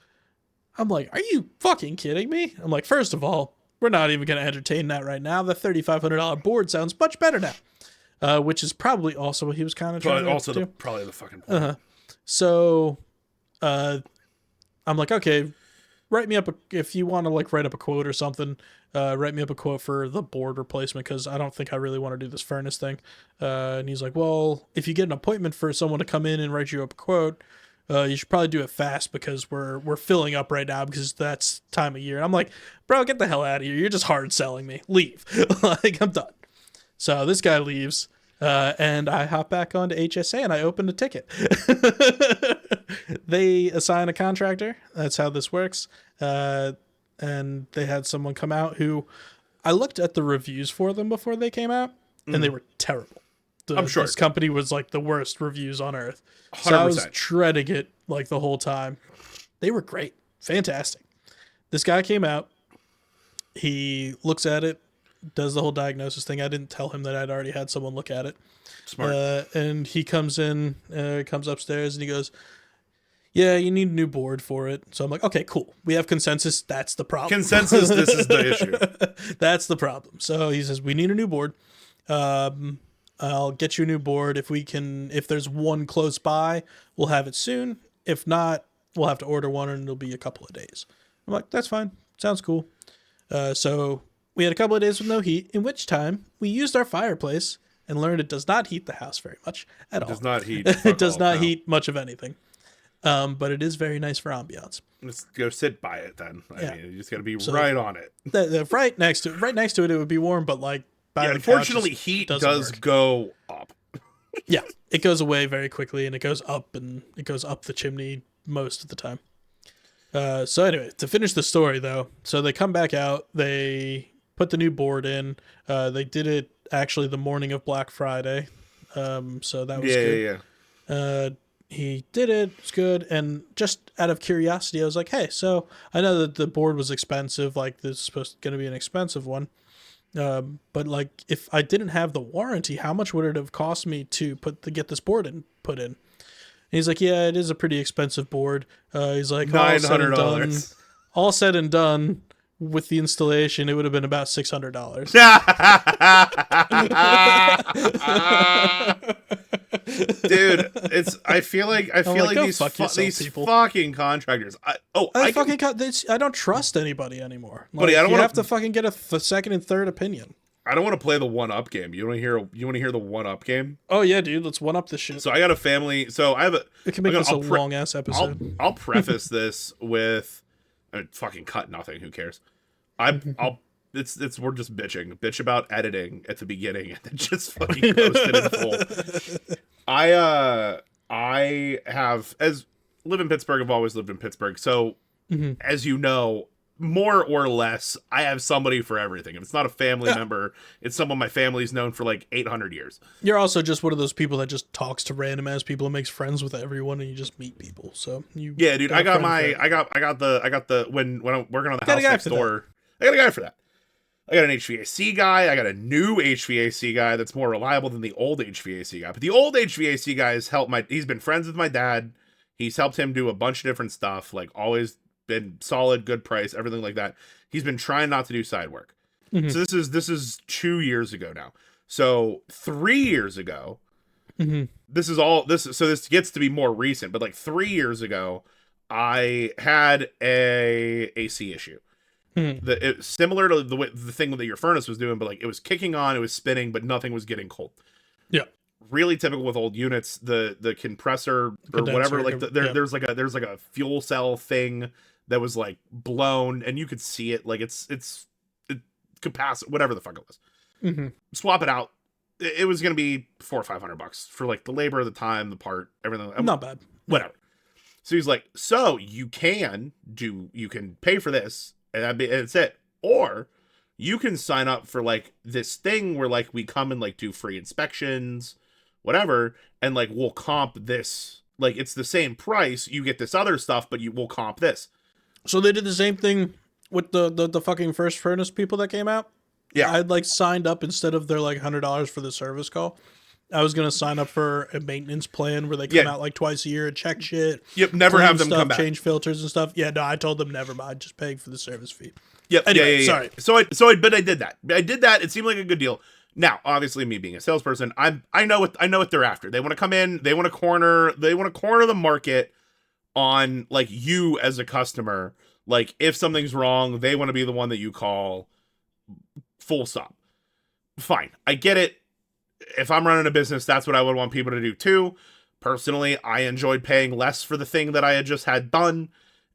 A: I'm like, are you fucking kidding me? I'm like, first of all, we're not even going to entertain that right now. The $3,500 board sounds much better now, which is probably also what he was kind of trying to do.
B: Probably the fucking point.
A: So I'm like, okay, write me up if you want to like write up a quote or something. Write me up a quote for the board replacement because I don't think I really want to do this furnace thing. And he's like, well, if you get an appointment for someone to come in and write you up a quote, you should probably do it fast because we're filling up right now because that's time of year. And I'm like, bro, get the hell out of here. You're just hard selling me. Leave. Like, I'm done. So this guy leaves, and I hop back onto HSA and I open a ticket. They assign a contractor. That's how this works. And they had someone come out who I looked at the reviews for them before they came out, and they were terrible.
B: I'm sure
A: this company was like the worst reviews on earth.
B: 100%.
A: So I was dreading it like the whole time. They were great. Fantastic. This guy came out. He looks at it, does the whole diagnosis thing. I didn't tell him that I'd already had someone look at it.
B: Smart.
A: And he comes upstairs and he goes, yeah, you need a new board for it. So I'm like, okay, cool. We have consensus. That's the problem.
B: Consensus, this is the issue.
A: That's the problem. So he says, we need a new board. I'll get you a new board. If there's one close by, we'll have it soon. If not, we'll have to order one and it'll be a couple of days. I'm like, that's fine. Sounds cool. So we had a couple of days with no heat, in which time we used our fireplace and learned it does not heat the house very much at all.
B: Does not heat.
A: It does not heat much of anything. But it is very nice for ambiance.
B: Let's go sit by it then. I mean, you just got to be
A: So
B: right on it.
A: Right next to it, it would be warm, but like by the
B: unfortunately,
A: couch,
B: heat
A: doesn't
B: does
A: work.
B: go up.
A: Yeah, it goes away very quickly, and it goes up the chimney most of the time. So anyway, to finish the story though, so they come back out, they put the new board in. They did it actually the morning of Black Friday. So that was good.
B: Yeah.
A: He did it. It's good. And just out of curiosity, I was like, hey, so I know that the board was expensive. Like, this is supposed to be an expensive one. But like, if I didn't have the warranty, how much would it have cost me to get this board put in? And he's like, yeah, it is a pretty expensive board. He's like,
B: $900.
A: All said and done with the installation, it would have been about $600.
B: Dude, I feel like these fucking contractors. I
A: don't trust anybody anymore. Like,
B: buddy, I don't want
A: have to fucking get a second and third opinion.
B: I don't want to play the one up game. You want to hear the one up game?
A: Oh yeah, dude, let's one up this shit.
B: So I got a family. So I have a.
A: It can make this a long ass episode.
B: I'll preface this with, I mean, fucking cut nothing. Who cares? We're just bitch about editing at the beginning and then just fucking post it in full. I live in Pittsburgh. I've always lived in Pittsburgh. So as you know, more or less, I have somebody for everything. If it's not a family member, it's someone my family's known for like 800 years.
A: You're also just one of those people that just talks to random ass people and makes friends with everyone, and you just meet people. So
B: yeah, dude, I got the when I'm working on the house next door. I got a guy for that. I got an HVAC guy. I got a new HVAC guy that's more reliable than the old HVAC guy. But the old HVAC guy has he's been friends with my dad. He's helped him do a bunch of different stuff, like always been solid, good price, everything like that. He's been trying not to do side work. So this is 2 years ago now. So 3 years ago, this gets to be more recent, but like 3 years ago, I had a AC issue. Similar to the thing that your furnace was doing, but like it was kicking on, it was spinning, but nothing was getting cold.
A: Yeah,
B: really typical with old units. The compressor or whatever, like there's like a fuel cell thing that was like blown, and you could see it. Like it's capacity, whatever the fuck it was. Swap it out. It was gonna be $400 or $500 for like the labor, the time, the part, everything.
A: Not bad.
B: Whatever. So he's like, so you can pay for this. And it's it. Or you can sign up for like this thing where like we come and like do free inspections, whatever, and like we'll comp this. Like it's the same price. You get this other stuff, but will comp this.
A: So they did the same thing with the fucking first furnace people that came out.
B: Yeah,
A: I'd like signed up instead of their like $100 for the service call. I was gonna sign up for a maintenance plan where they come out like twice a year and check shit.
B: Yep, never have them come back,
A: change filters and stuff. Yeah, no, I told them never mind, just paying for the service fee.
B: Yep.
A: Anyway,
B: sorry. But I did that. It seemed like a good deal. Now, obviously, me being a salesperson, I know what they're after. They want to come in. They want to corner the market on like you as a customer. Like if something's wrong, they want to be the one that you call. Full stop. Fine, I get it. If I'm running a business, that's what I would want people to do too. Personally, I enjoyed paying less for the thing that I had just had done.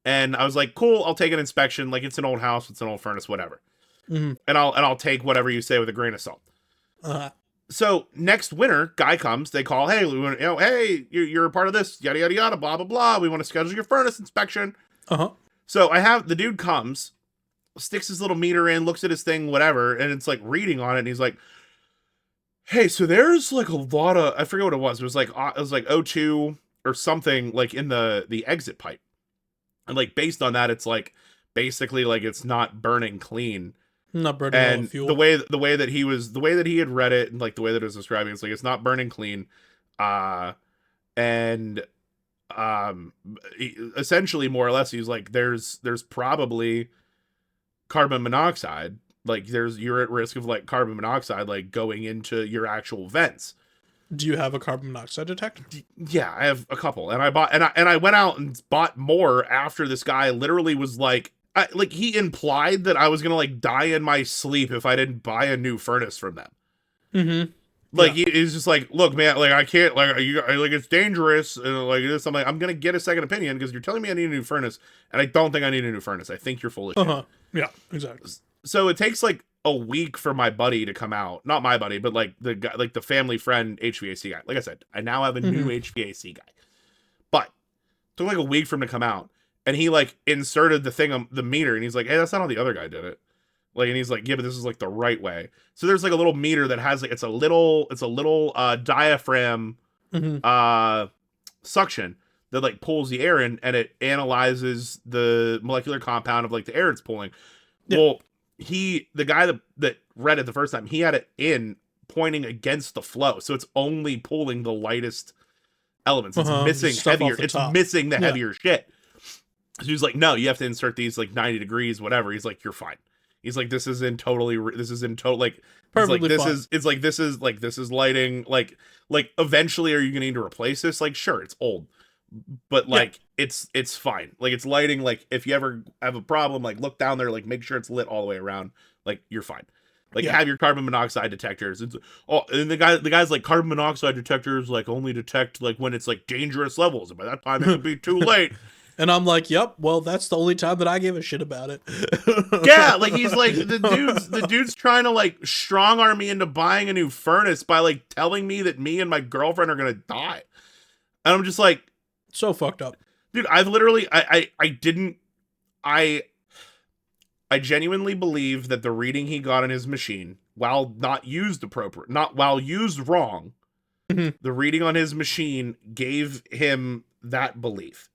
B: And I was like, cool, I'll take an inspection. Like it's an old house, it's an old furnace, whatever. And I'll take whatever you say with a grain of salt. So next winter, guy comes, they call, hey, hey, you're a part of this, yada, yada, yada, blah, blah, blah. We want to schedule your furnace inspection. So the dude comes, sticks his little meter in, looks at his thing, whatever. And it's like reading on it. And he's like, hey, so there's like a lot of, I forget what it was. It was like O2 or something like in the exit pipe. And like based on that, it's like basically like it's not burning clean.
A: Not burning all the
B: And
A: fuel.
B: the way that he had read it, and like the way that it was describing, it's like it's not burning clean, uh, and essentially more or less, he's like, there's probably carbon monoxide, like you're at risk of like carbon monoxide like going into your actual vents.
A: Do you have a carbon monoxide detector?
B: Yeah, I have a couple, and I went out and bought more after this guy literally was like, like he implied that I was gonna like die in my sleep if I didn't buy a new furnace from them.
A: Mm-hmm.
B: Like
A: Yeah.
B: he's just like, look, man, like I can't, like like it's dangerous, and like this. I'm like, I'm gonna get a second opinion because you're telling me I need a new furnace, and I don't think I need a new furnace. I think you're full of shit.
A: Uh-huh. Yeah, exactly.
B: So it takes like a week for my buddy to come out, not my buddy, but like the guy, like the family friend HVAC guy. Like I said, I now have a new HVAC guy, but it took like a week for him to come out, and he like inserted the thing on the meter, and he's like, hey, that's not how the other guy did it. Like, and he's like, yeah, but this is like the right way. So there's like a little meter that has like, it's a little diaphragm suction that like pulls the air in, and it analyzes the molecular compound of like the air it's pulling. Yeah. Well, the guy that read it the first time, he had it in pointing against the flow, so it's only pulling the lightest elements. It's missing heavier. It's missing the heavier shit. So he's like, no, you have to insert these like 90 degrees, whatever. He's like, you're fine. He's like, this is in total like perfectly fine. This is lighting, like eventually are you gonna need to replace this? Like, sure, it's old, but like it's fine. Like, it's lighting, like if you ever have a problem, like look down there, like make sure it's lit all the way around, like you're fine. Like, have your carbon monoxide detectors. And the guy's like, carbon monoxide detectors like only detect like when it's like dangerous levels, and by that time it could be too late.
A: And I'm like, yep, well, that's the only time that I give a shit about it.
B: Yeah, like he's like, the dude's trying to like strong arm me into buying a new furnace by like telling me that me and my girlfriend are gonna die. And I'm just like,
A: so fucked up.
B: Dude, I've literally I genuinely believe that the reading he got on his machine, while not used wrong, the reading on his machine gave him that belief.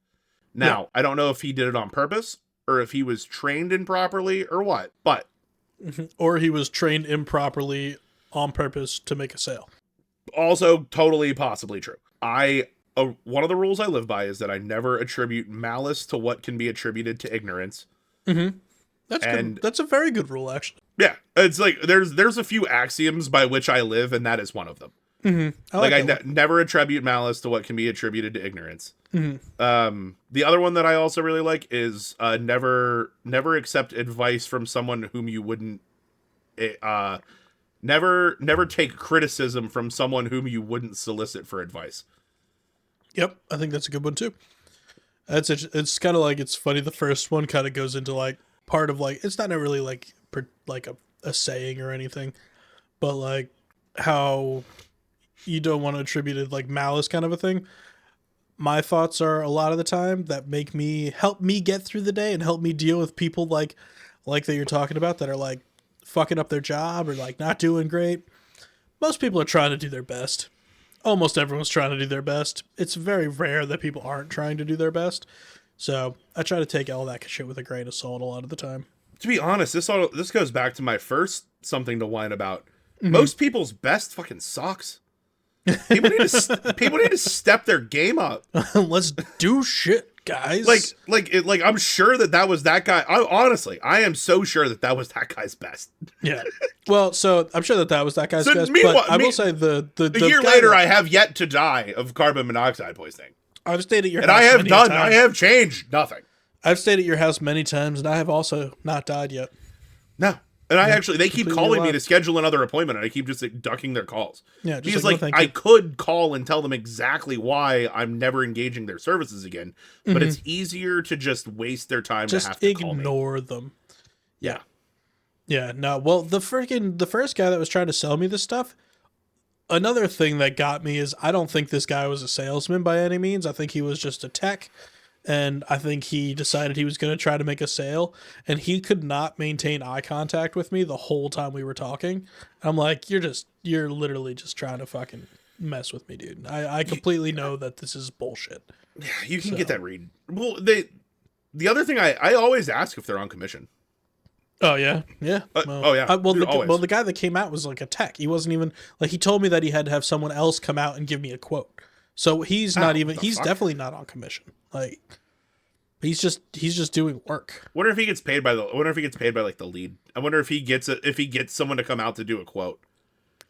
B: Now, I don't know if he did it on purpose or if he was trained improperly or what, but
A: or he was trained improperly on purpose to make a sale.
B: Also totally possibly true. One of the rules I live by is that I never attribute malice to what can be attributed to ignorance.
A: That's good. That's a very good rule, actually.
B: Yeah, it's like there's a few axioms by which I live, and that is one of them. I never attribute malice to what can be attributed to ignorance. The other one that I also really like is never accept advice from someone whom you wouldn't. Never take criticism from someone whom you wouldn't solicit for advice.
A: Yep, I think that's a good one too. It's kind of like, it's funny. The first one kind of goes into like part of like, it's not really like a saying or anything, but like how you don't want to attribute it like malice kind of a thing. My thoughts are a lot of the time that help me get through the day and help me deal with people like that you're talking about that are like fucking up their job or like not doing great. Most people are trying to do their best. Almost everyone's trying to do their best. It's very rare that people aren't trying to do their best. So I try to take all that shit with a grain of salt a lot of the time.
B: To be honest, this goes back to my first something to whine about. Most people's best fucking sucks. People need to step their game up.
A: Let's do shit, guys.
B: Like I'm sure that was that guy. I am so sure that was that guy's best.
A: Yeah. Well, so I'm sure that was that guy's best. But I will say the
B: a year later, I have yet to die of carbon monoxide poisoning.
A: I've stayed at your
B: house.
A: And
B: I have changed nothing.
A: I've stayed at your house many times, and I have also not died yet.
B: No. And they keep calling me to schedule another appointment, and I keep just like, ducking their calls.
A: Yeah,
B: because like I could call and tell them exactly why I'm never engaging their services again, but it's easier to just waste their time.
A: Just
B: to have to
A: ignore them.
B: Yeah.
A: Yeah. No. Well, the first guy that was trying to sell me this stuff. Another thing that got me is I don't think this guy was a salesman by any means. I think he was just a tech. And I think he decided he was going to try to make a sale, and he could not maintain eye contact with me the whole time we were talking. I'm like, you're literally just trying to fucking mess with me, dude. I completely know that this is bullshit.
B: Yeah, you can get that read. Well, the other thing I always ask if they're on commission.
A: Oh yeah, yeah.
B: Oh yeah, dude, always.
A: The guy that came out was like a tech. He wasn't even like he told me that he had to have someone else come out and give me a quote. So he's not
B: Oh, what
A: even.
B: the
A: He's
B: fuck?
A: definitely not on commission. Like he's just doing work.
B: Wonder if he gets paid by the. I wonder if he gets paid by like the lead. I wonder if he gets it if he gets someone to come out to do a quote.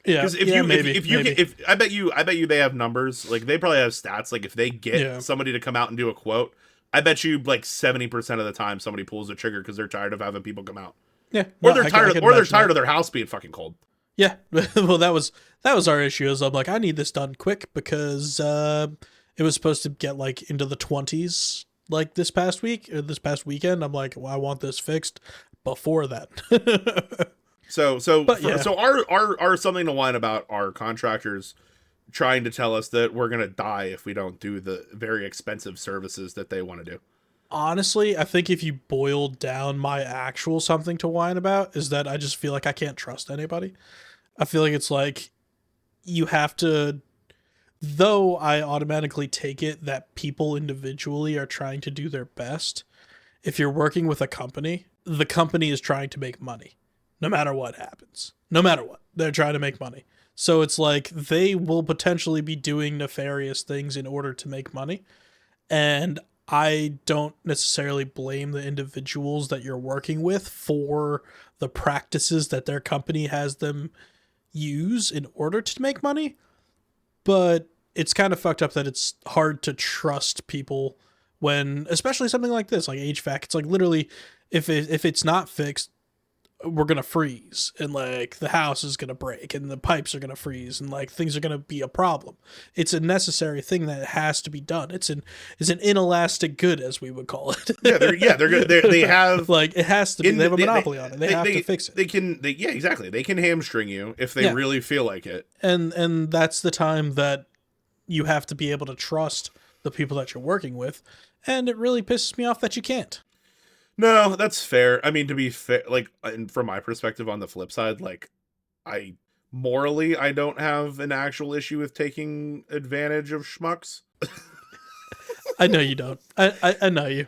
A: Yeah,
B: Because if
A: yeah,
B: you
A: maybe,
B: if you
A: maybe.
B: get, if I bet you they have numbers, like they probably have stats, like if they get
A: Yeah.
B: somebody to come out and do a quote, I bet you like 70% of the time somebody pulls the trigger because they're tired of having people come out.
A: Yeah,
B: Or
A: no,
B: they're
A: I
B: tired
A: can
B: or they're
A: imagine
B: tired
A: that.
B: of their house being fucking cold.
A: Yeah, well, that was our issue. Is I'm like, I need this done quick because it was supposed to get like into the 20s like this past week or this past weekend. I'm like, well, I want this fixed before that. But yeah,
B: So our something to whine about are contractors trying to tell us that we're gonna die if we don't do the very expensive services that they want to do.
A: honestly, I think if you boil down my actual something to whine about is that I just feel like I can't trust anybody. I feel like it's like you have to, though I automatically take it that people individually are trying to do their best. If you're working with a company, the company is trying to make money no matter what happens. No matter what, they're trying to make money. So it's like they will potentially be doing nefarious things in order to make money. And I don't necessarily blame the individuals that you're working with for the practices that their company has them use in order to make money, but it's kind of fucked up that it's hard to trust people when, especially something like this, like HVAC. It's like literally, if it's not fixed, we're gonna freeze, and like the house is gonna break, and the pipes are gonna freeze, and like things are gonna be a problem. It's a necessary thing that has to be done. It's an inelastic good, as we would call it.
B: They're good. They have
A: like it has to be. They have a monopoly on it. They have
B: they
A: to fix it.
B: Yeah, exactly. They can hamstring you if they
A: Yeah.
B: really feel like it.
A: And that's the time that you have to be able to trust the people that you're working with, and it really pisses me off that you can't.
B: No, that's fair. I mean, to be fair, like, and from my perspective, on the flip side, like, I morally, I don't have an actual issue with taking advantage of schmucks.
A: I know you don't. I know you.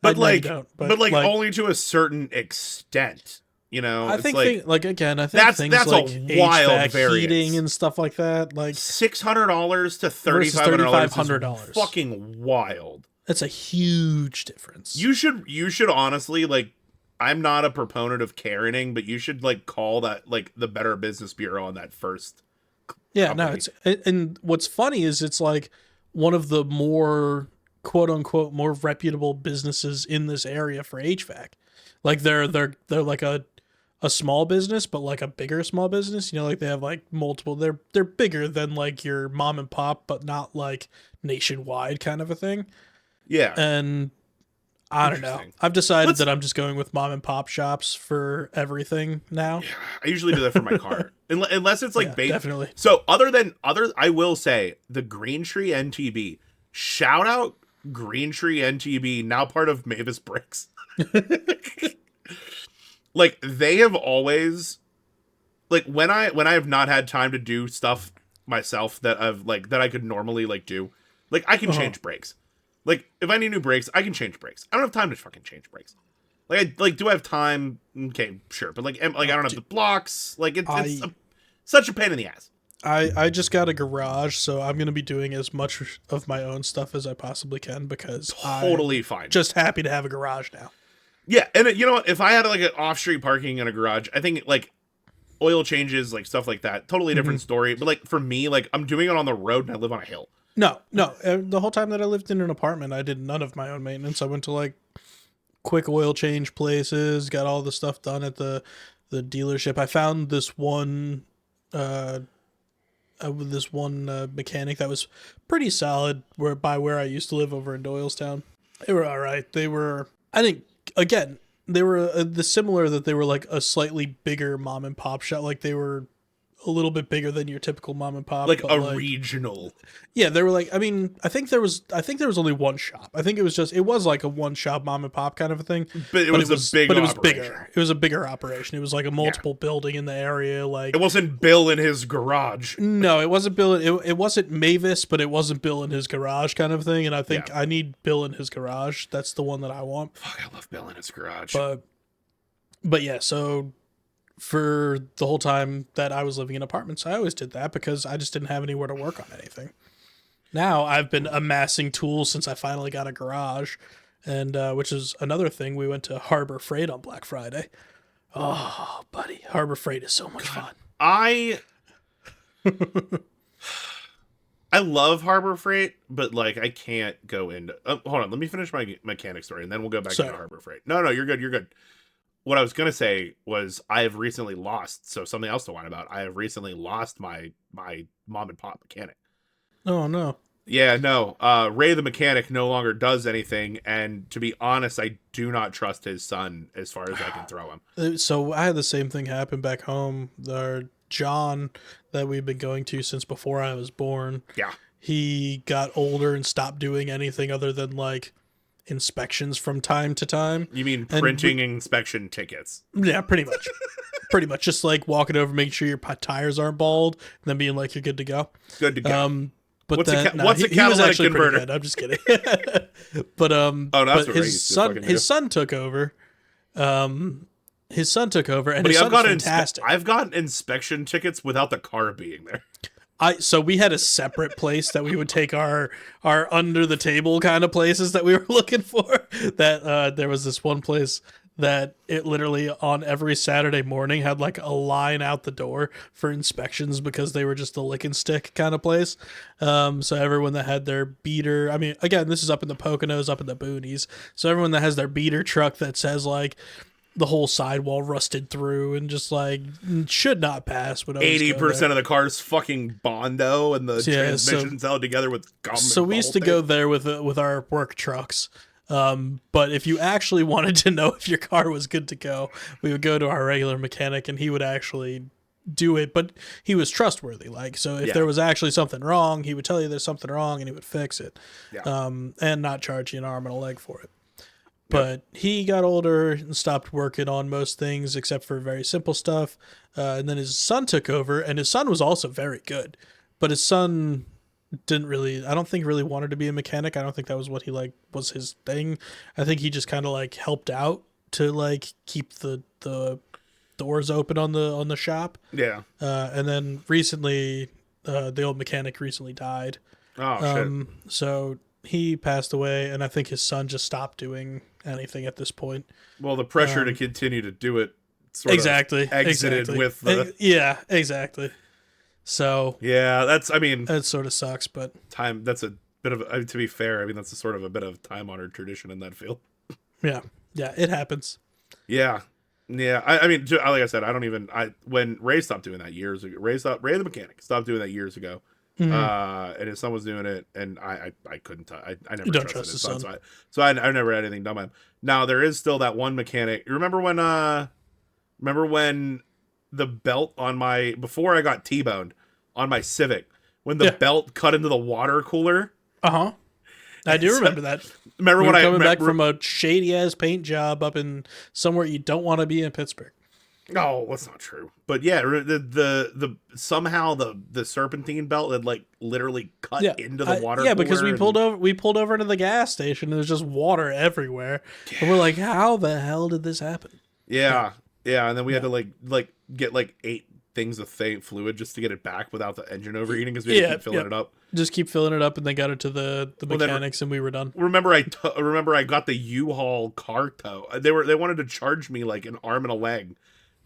B: But
A: I know you
B: like,
A: don't,
B: but like, only to a certain extent. You know,
A: I
B: it's
A: think
B: like
A: like again, I think
B: that's
A: things
B: that's
A: like
B: a wild
A: HVAC,
B: variance.
A: heating, and stuff like that, like
B: $600 to
A: versus
B: $3,500
A: $3,500.
B: fucking wild.
A: That's a huge difference.
B: You should honestly, like, I'm not a proponent of Karening, but you should like call that like the Better Business Bureau on that first.
A: Yeah, no,
B: company.
A: and what's funny is it's like one of the more quote unquote more reputable businesses in this area for HVAC. Like they're like a small business, but like a bigger small business. You know, like they have like multiple. They're bigger than like your mom and pop, but not like nationwide kind of a thing.
B: Yeah.
A: And I don't know.
B: Interesting.
A: I've decided that I'm just going with mom and pop shops for everything now.
B: I usually do that for my car, unless it's like
A: Yeah,
B: bait.
A: definitely.
B: So I will say the Green Tree NTB. Shout out Green Tree NTB, now part of Mavis Bricks. Like they have always, like when I have not had time to do stuff myself that I could normally like do, like I can change brakes. Like if I need new brakes, I can change brakes. I don't have time to fucking change brakes. Do I have time? Okay, sure, but like I don't have the blocks. Like it's such a pain in the ass.
A: I just got a garage, so I'm gonna be doing as much of my own stuff as I possibly can because
B: Totally fine.
A: just happy to have a garage now.
B: Yeah, and you know what? If I had like an off-street parking in a garage, I think like oil changes, like stuff like that, totally different story. But like for me, like I'm doing it on the road and I live on a hill.
A: No. The whole time that I lived in an apartment, I did none of my own maintenance. I went to like quick oil change places, got all the stuff done at the dealership. I found this one mechanic that was pretty solid where I used to live over in Doylestown. They were all right. They were, I think, again, they were the similar that they were like a slightly bigger mom and pop shop. Like they were a little bit bigger than your typical mom and pop,
B: Like
A: but
B: a regional.
A: Yeah, they were like. I mean, I think there was only one shop. I think it was like a one shop mom and pop kind of a thing.
B: But it was a big operation.
A: Bigger. It was a bigger operation. It was like a multiple building in the area. Like
B: it wasn't Bill in his garage.
A: No, it wasn't Bill. It wasn't Mavis, but it wasn't Bill in his garage kind of thing. And I think I need Bill in his garage. That's the one that I want.
B: Fuck, I love Bill in his garage.
A: But But yeah, so for the whole time that I was living in apartments, I always did that because I just didn't have anywhere to work on anything. Now I've been amassing tools since I finally got a garage, and which is another thing. We went to Harbor Freight on Black Friday. Oh, buddy, Harbor Freight is so much fun.
B: I I love Harbor Freight, but like I can't go into. Hold on, let me finish my mechanic story, and then we'll go back into Harbor Freight. No, you're good. You're good. What I was gonna say was I have recently lost. So something else to whine about. I have recently lost my mom and pop mechanic.
A: Oh no.
B: Yeah, no. Ray the mechanic no longer does anything, and to be honest, I do not trust his son as far as I can throw him.
A: So I had the same thing happen back home. Our John that we've been going to since before I was born.
B: Yeah.
A: He got older and stopped doing anything other than like inspections from time to time.
B: You mean printing inspection tickets?
A: Yeah, pretty much. Pretty much just like walking over, making sure your tires aren't bald, and then being like, you're good to go.
B: Good to go.
A: But
B: what's
A: then,
B: what's a catalytic converter?
A: I'm just kidding. But
B: oh, no, that's
A: but
B: what
A: his son took over. His son took over, and
B: but
A: his son was fantastic.
B: I've gotten inspection tickets without the car being there.
A: So we had a separate place that we would take our under the table kind of places that we were looking for. That there was this one place that it literally on every Saturday morning had like a line out the door for inspections because they were just a lick and stick kind of place. So everyone that had their beater, I mean, again, this is up in the Poconos, up in the boonies. So everyone that has their beater truck that says like the whole sidewall rusted through and just like should not pass.
B: 80% of the car's fucking Bondo and the transmission's held together with gum.
A: So we used to go there with our work trucks. But if you actually wanted to know if your car was good to go, we would go to our regular mechanic and he would actually do it, but he was trustworthy. Like, so if there was actually something wrong, he would tell you there's something wrong and he would fix it.
B: Yeah.
A: And not charge you an arm and a leg for it. But he got older and stopped working on most things except for very simple stuff. And then his son took over, and his son was also very good. But his son I don't think really wanted to be a mechanic. I don't think that was what he was his thing. I think he just kind of like helped out to like keep the doors open on the shop.
B: Yeah.
A: And then recently, the old mechanic recently died.
B: Oh, shit.
A: So he passed away, and I think his son just stopped doing anything at this point.
B: Well, the pressure to continue to do it sort
A: exactly
B: of exited with the...
A: Yeah, exactly. So
B: yeah,
A: that sort of sucks, but
B: time. That's a bit of to be fair. I mean, that's a sort of a bit of time-honored tradition in that field.
A: Yeah, it happens.
B: Yeah. I mean, like I said, when Ray stopped doing that years ago. Ray the mechanic stopped doing that years ago. Mm-hmm. And his son was doing it, and I couldn't. I never trusted his son. So I never had anything done by him. Now there is still that one mechanic. You remember when the belt on before I got T-boned on my Civic, when the belt cut into the water cooler?
A: I do remember that.
B: Remember when I
A: coming back from a shady ass paint job up in somewhere you don't want to be in Pittsburgh.
B: No, that's not true. But yeah, the somehow the serpentine belt had like literally cut into the water.
A: Yeah, because we pulled over into the gas station and there's just water everywhere. Yeah. And we're like, how the hell did this happen?
B: Yeah. And then we had to like get like 8 things of fluid just to get it back without the engine overheating because we had to keep filling it up.
A: Just keep filling it up, and then got it to the mechanics, and we were done.
B: Remember I got the U-Haul car tow. They wanted to charge me like an arm and a leg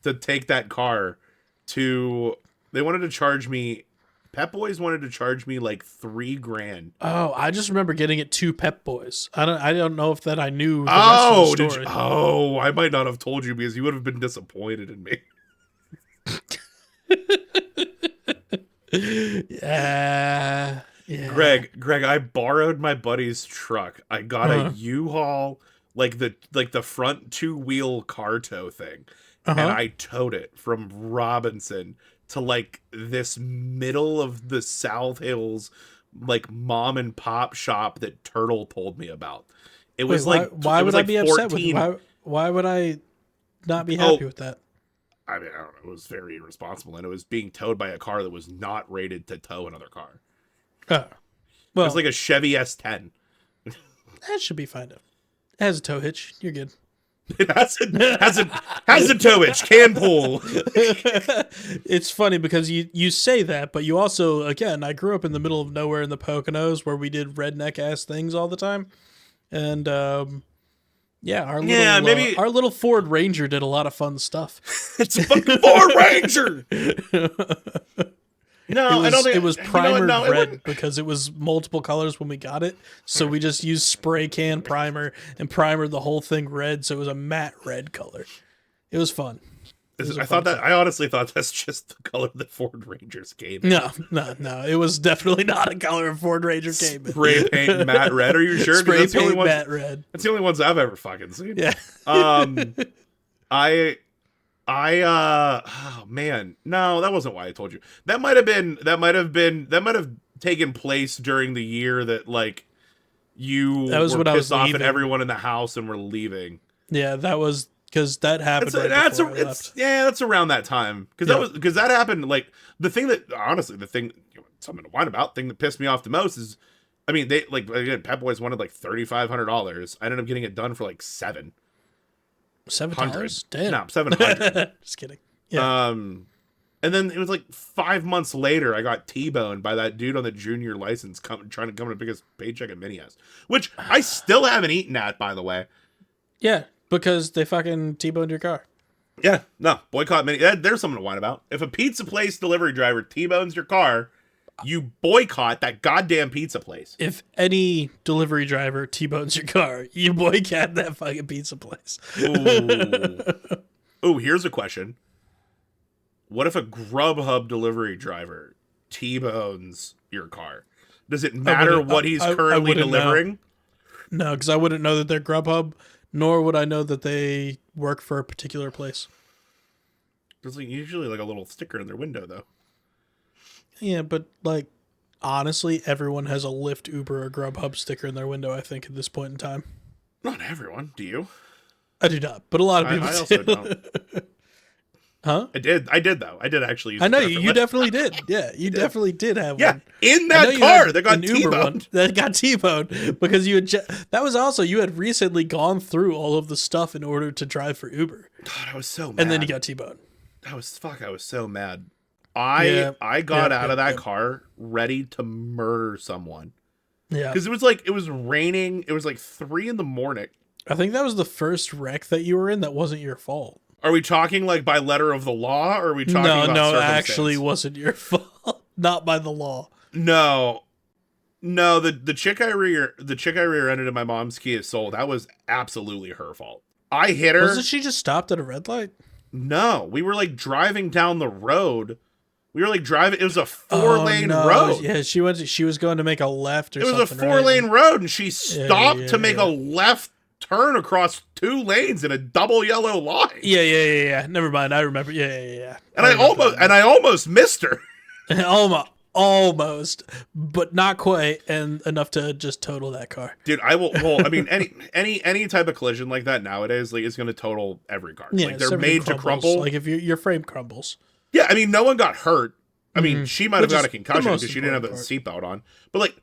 B: to take that car to. They wanted to charge me. Pep Boys wanted to charge me like $3,000.
A: Oh, I just remember getting it to Pep Boys. I don't know if that I knew the rest of the story.
B: I might not have told you because you would have been disappointed in me.
A: Yeah.
B: Greg, I borrowed my buddy's truck. I got a U-Haul, like the front 2-wheel car tow thing, and I towed it from Robinson to like this middle of the South Hills, like mom and pop shop that Turtle told me about. It was
A: why would I be 14. Upset with? Why would I not be happy with that?
B: I mean, I don't know. It was very irresponsible, and it was being towed by a car that was not rated to tow another car.
A: Well,
B: it was like a Chevy S10.
A: That should be fine. It has a tow hitch. You're good.
B: It has a towage, can pull.
A: It's funny because you say that, but you also, again, I grew up in the middle of nowhere in the Poconos where we did redneck ass things all the time, and yeah,
B: Yeah, maybe
A: our little Ford Ranger did a lot of fun stuff.
B: it's a fucking Ford Ranger. No, I don't think
A: it was
B: you know what?
A: primered
B: No, it
A: red
B: wouldn't.
A: because it was multiple colors when we got it. So we just used spray can primer and primered the whole thing red, so it was a matte red color. It was fun. It was a fun time.
B: I honestly thought that's just the color that Ford Rangers came in.
A: No. It was definitely not a color of Ford Ranger came in.
B: Spray paint matte red. Are you sure? 'Cause
A: Spray
B: that's the only
A: paint
B: ones-
A: matte red.
B: That's the only ones I've ever fucking seen.
A: Yeah.
B: Oh man, no, that wasn't why I told you. That might have taken place during the year that like you
A: That was
B: were
A: when I was
B: pissed off at
A: leaving.
B: everyone in the house and were leaving.
A: Yeah, that was because that happened before I left.
B: That's around that time because that happened. Like the thing that honestly, something to whine about. Thing that pissed me off the most is, I mean, they like again, Pep Boys wanted like $3,500. I ended up getting it done for like $700.
A: $7? Damn.
B: No, 700.
A: Just kidding. Yeah.
B: And then it was like 5 months later, I got T-boned by that dude on the junior license trying to come to the biggest paycheck at Mini has, which I still haven't eaten at, by the way.
A: Yeah, because they fucking T-boned your car.
B: Yeah, no, boycott Mini. There's something to whine about. If a pizza place delivery driver T-bones your car, you boycott that goddamn pizza place.
A: If any delivery driver T-bones your car, you boycott that fucking pizza place.
B: Ooh, here's a question. What if a Grubhub delivery driver T-bones your car? Does it matter what he's currently delivering?
A: No, because I wouldn't know that they're Grubhub, nor would I know that they work for a particular place.
B: There's usually like a little sticker in their window, though.
A: Yeah, but like, honestly, everyone has a Lyft, Uber, or Grubhub sticker in their window, I think, at this point in time.
B: Not everyone. Do you?
A: I do not, but a lot of people
B: I also
A: do.
B: don't.
A: Huh?
B: I did though. I did actually use
A: I know
B: it
A: you
B: for Lyft.
A: definitely did. Yeah, you definitely did have
B: Yeah,
A: one.
B: in that car that got
A: an Uber one
B: T-boned.
A: that got T-boned because you had that was also you had recently gone through all of the stuff in order to drive for Uber.
B: God, I was so mad.
A: And then you got T-boned.
B: I was so mad. I got out of that car ready to murder someone.
A: Yeah.
B: Because it was raining. It was like 3 a.m.
A: I think that was the first wreck that you were in that wasn't your fault.
B: Are we talking like by letter of the law, or are we talking about
A: No,
B: circumstance?
A: actually wasn't your fault. Not by the law.
B: No, the chick I rear-ended in my mom's Kia Soul, that was absolutely her fault. I hit her.
A: Wasn't she just stopped at a red light?
B: No, we were like driving down the road. We were like driving. It was a 4-lane road.
A: Yeah, she was going to make a left or something.
B: It was a 4-lane road, and she stopped to make
A: a
B: a left turn across 2 lanes in a double yellow line.
A: Yeah. Never mind. I remember. Yeah.
B: And I almost missed her.
A: Almost, but not quite, and enough to just total that car.
B: Dude, I will. Well, I mean, any type of collision like that nowadays, like, is going to total every car.
A: Yeah,
B: like, they're made to crumple.
A: Like if your frame crumbles.
B: Yeah, I mean, no one got hurt. I mean, she might have got a
A: is
B: concussion
A: the
B: because
A: most
B: she didn't have a
A: important
B: seatbelt on. But like,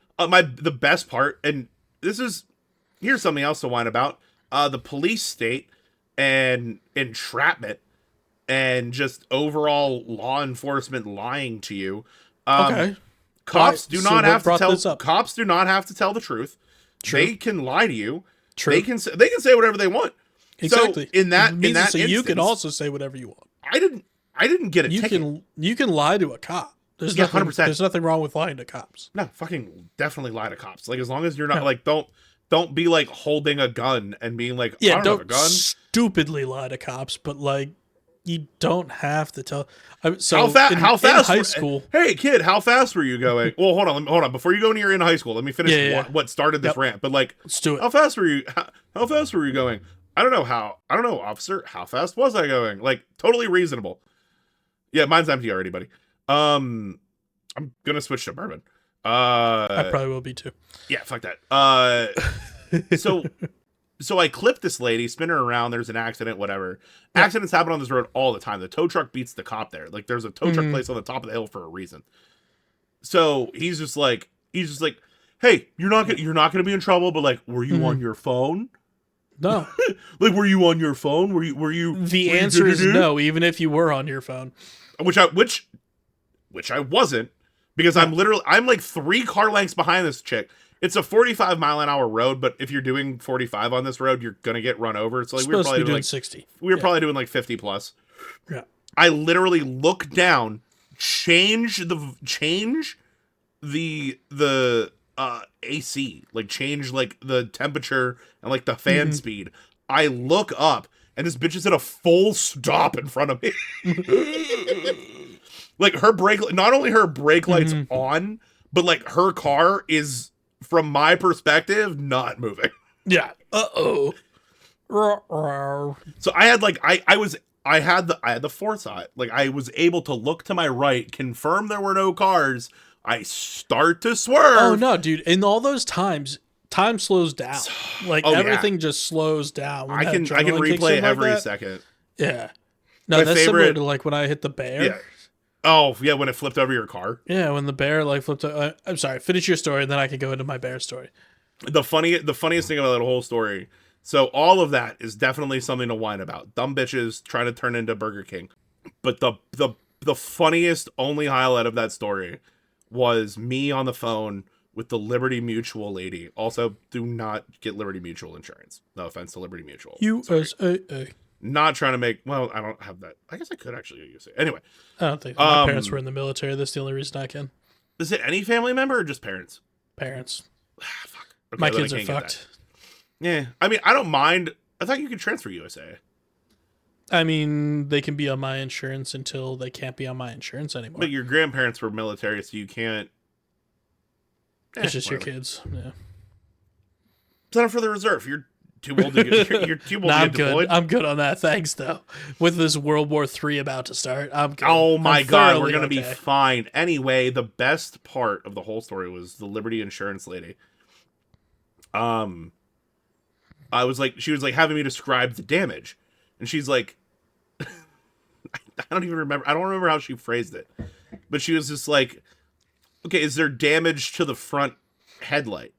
B: the best part, and here's something else to whine about: the police state and entrapment, and just overall law enforcement lying to you.
A: Okay.
B: Cops do not have to tell.
A: this up?
B: Cops do not have to tell the truth.
A: True.
B: They can lie to you.
A: True.
B: They can say whatever they want.
A: Exactly.
B: So in that
A: so
B: instance,
A: you can also say whatever you want.
B: I didn't get a ticket.
A: You can lie to a cop. There's
B: Yeah,
A: nothing,
B: 100%.
A: There's nothing wrong with lying to cops.
B: No, fucking definitely lie to cops. Like, as long as you're not like, don't be like holding a gun and being like, I don't have a gun.
A: Stupidly lie to cops, but like you don't have to tell.
B: How fast?
A: In high school?
B: Hey, kid, how fast were you going? Well, hold on. Before you go into your in high school, let me finish
A: Yeah.
B: what started this rant. But like,
A: Let's do it.
B: how fast were you? How fast were you going? I don't know, officer. How fast was I going? Like, totally reasonable. Yeah, mine's empty already, buddy. I'm gonna switch to bourbon.
A: I probably will be too.
B: Yeah, fuck that. So I clipped this lady, spin her around. There's an accident, whatever.
A: Yeah.
B: Accidents happen on this road all the time. The tow truck beats the cop there. Like, there's a tow truck place on the top of the hill for a reason. So he's just like, hey, you're not gonna be in trouble. But like, were you on your phone?
A: No.
B: Like, were you on your phone? Were you?
A: The
B: were you
A: answer is
B: do-do-do?
A: no, even if you were on your phone.
B: Which I wasn't, because
A: Yeah.
B: I'm like 3 car lengths behind this chick. It's a 45-mile-an-hour road, but if you're doing 45 on this road, you're gonna get run over. So like
A: Supposed to be doing 60.
B: we were probably doing like 50 plus.
A: Yeah.
B: I literally look down, change the AC, like change like the temperature and like the fan speed. I look up and this bitch is at a full stop in front of me. Like her brake, not only her brake lights on, but like her car is, from my perspective, not moving.
A: Yeah. Uh-oh.
B: So I had like I had the foresight. Like I was able to look to my right, confirm there were no cars. I start to swerve.
A: Oh no, dude! In all those times, time slows down. Like everything just slows down. When
B: I can
A: adrenaline kicks
B: replay
A: in like
B: every
A: that.
B: second.
A: Yeah. No,
B: My
A: that's similar
B: favorite-
A: to like when I hit the bear.
B: Yeah. Oh yeah, when it flipped over your car.
A: Yeah, when the bear like flipped. I'm sorry. Finish your story, and then I can go into my bear story.
B: The funniest thing about that whole story. So all of that is definitely something to whine about. Dumb bitches trying to turn into Burger King. But the funniest only highlight of that story was me on the phone with the Liberty Mutual lady. Also, do not get Liberty Mutual insurance. No offense to Liberty Mutual.
A: USAA.
B: Not trying to make. Well, I don't have that. I guess I could actually use it. Anyway,
A: I don't think so. My parents were in the military. That's the only reason I can.
B: is it any family member or just parents?
A: Parents.
B: Fuck. Okay,
A: My
B: then I
A: kids are
B: can't get
A: fucked.
B: that. Yeah, I mean, I don't mind. I thought you could transfer USA.
A: I mean, they can be on my insurance until they can't be on my insurance anymore.
B: But your grandparents were military, so you can't.
A: It's just
B: whatever.
A: your kids. Yeah.
B: Sign up for the reserve. You're too old to get. You're too old
A: Nah,
B: to
A: I'm
B: get
A: good.
B: deployed.
A: I'm good on that. Thanks, though. With this World War III about to start, I'm good.
B: Oh my
A: I'm
B: god, we're
A: thoroughly
B: gonna be
A: okay.
B: fine. Anyway, the best part of the whole story was the Liberty insurance lady. She was like having me describe the damage, and she's like, I don't even remember. I don't remember how she phrased it, but she was just like, okay, is there damage to the front headlight?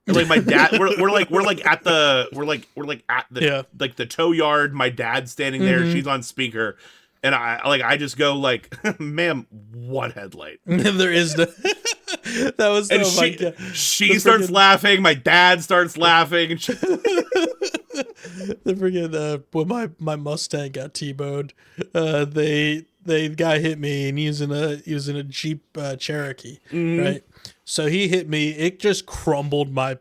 B: And like my dad, we're like at the
A: Yeah.
B: like the tow yard. My dad's standing there. She's on speaker, and I just go like, ma'am, what headlight?
A: There is no. That was
B: And
A: my God.
B: she
A: The
B: starts
A: friggin-
B: laughing. My dad starts laughing. And
A: The friggin' when my Mustang got T-boned, the guy hit me and using a Jeep Cherokee, right? So he hit me. It just crumbled my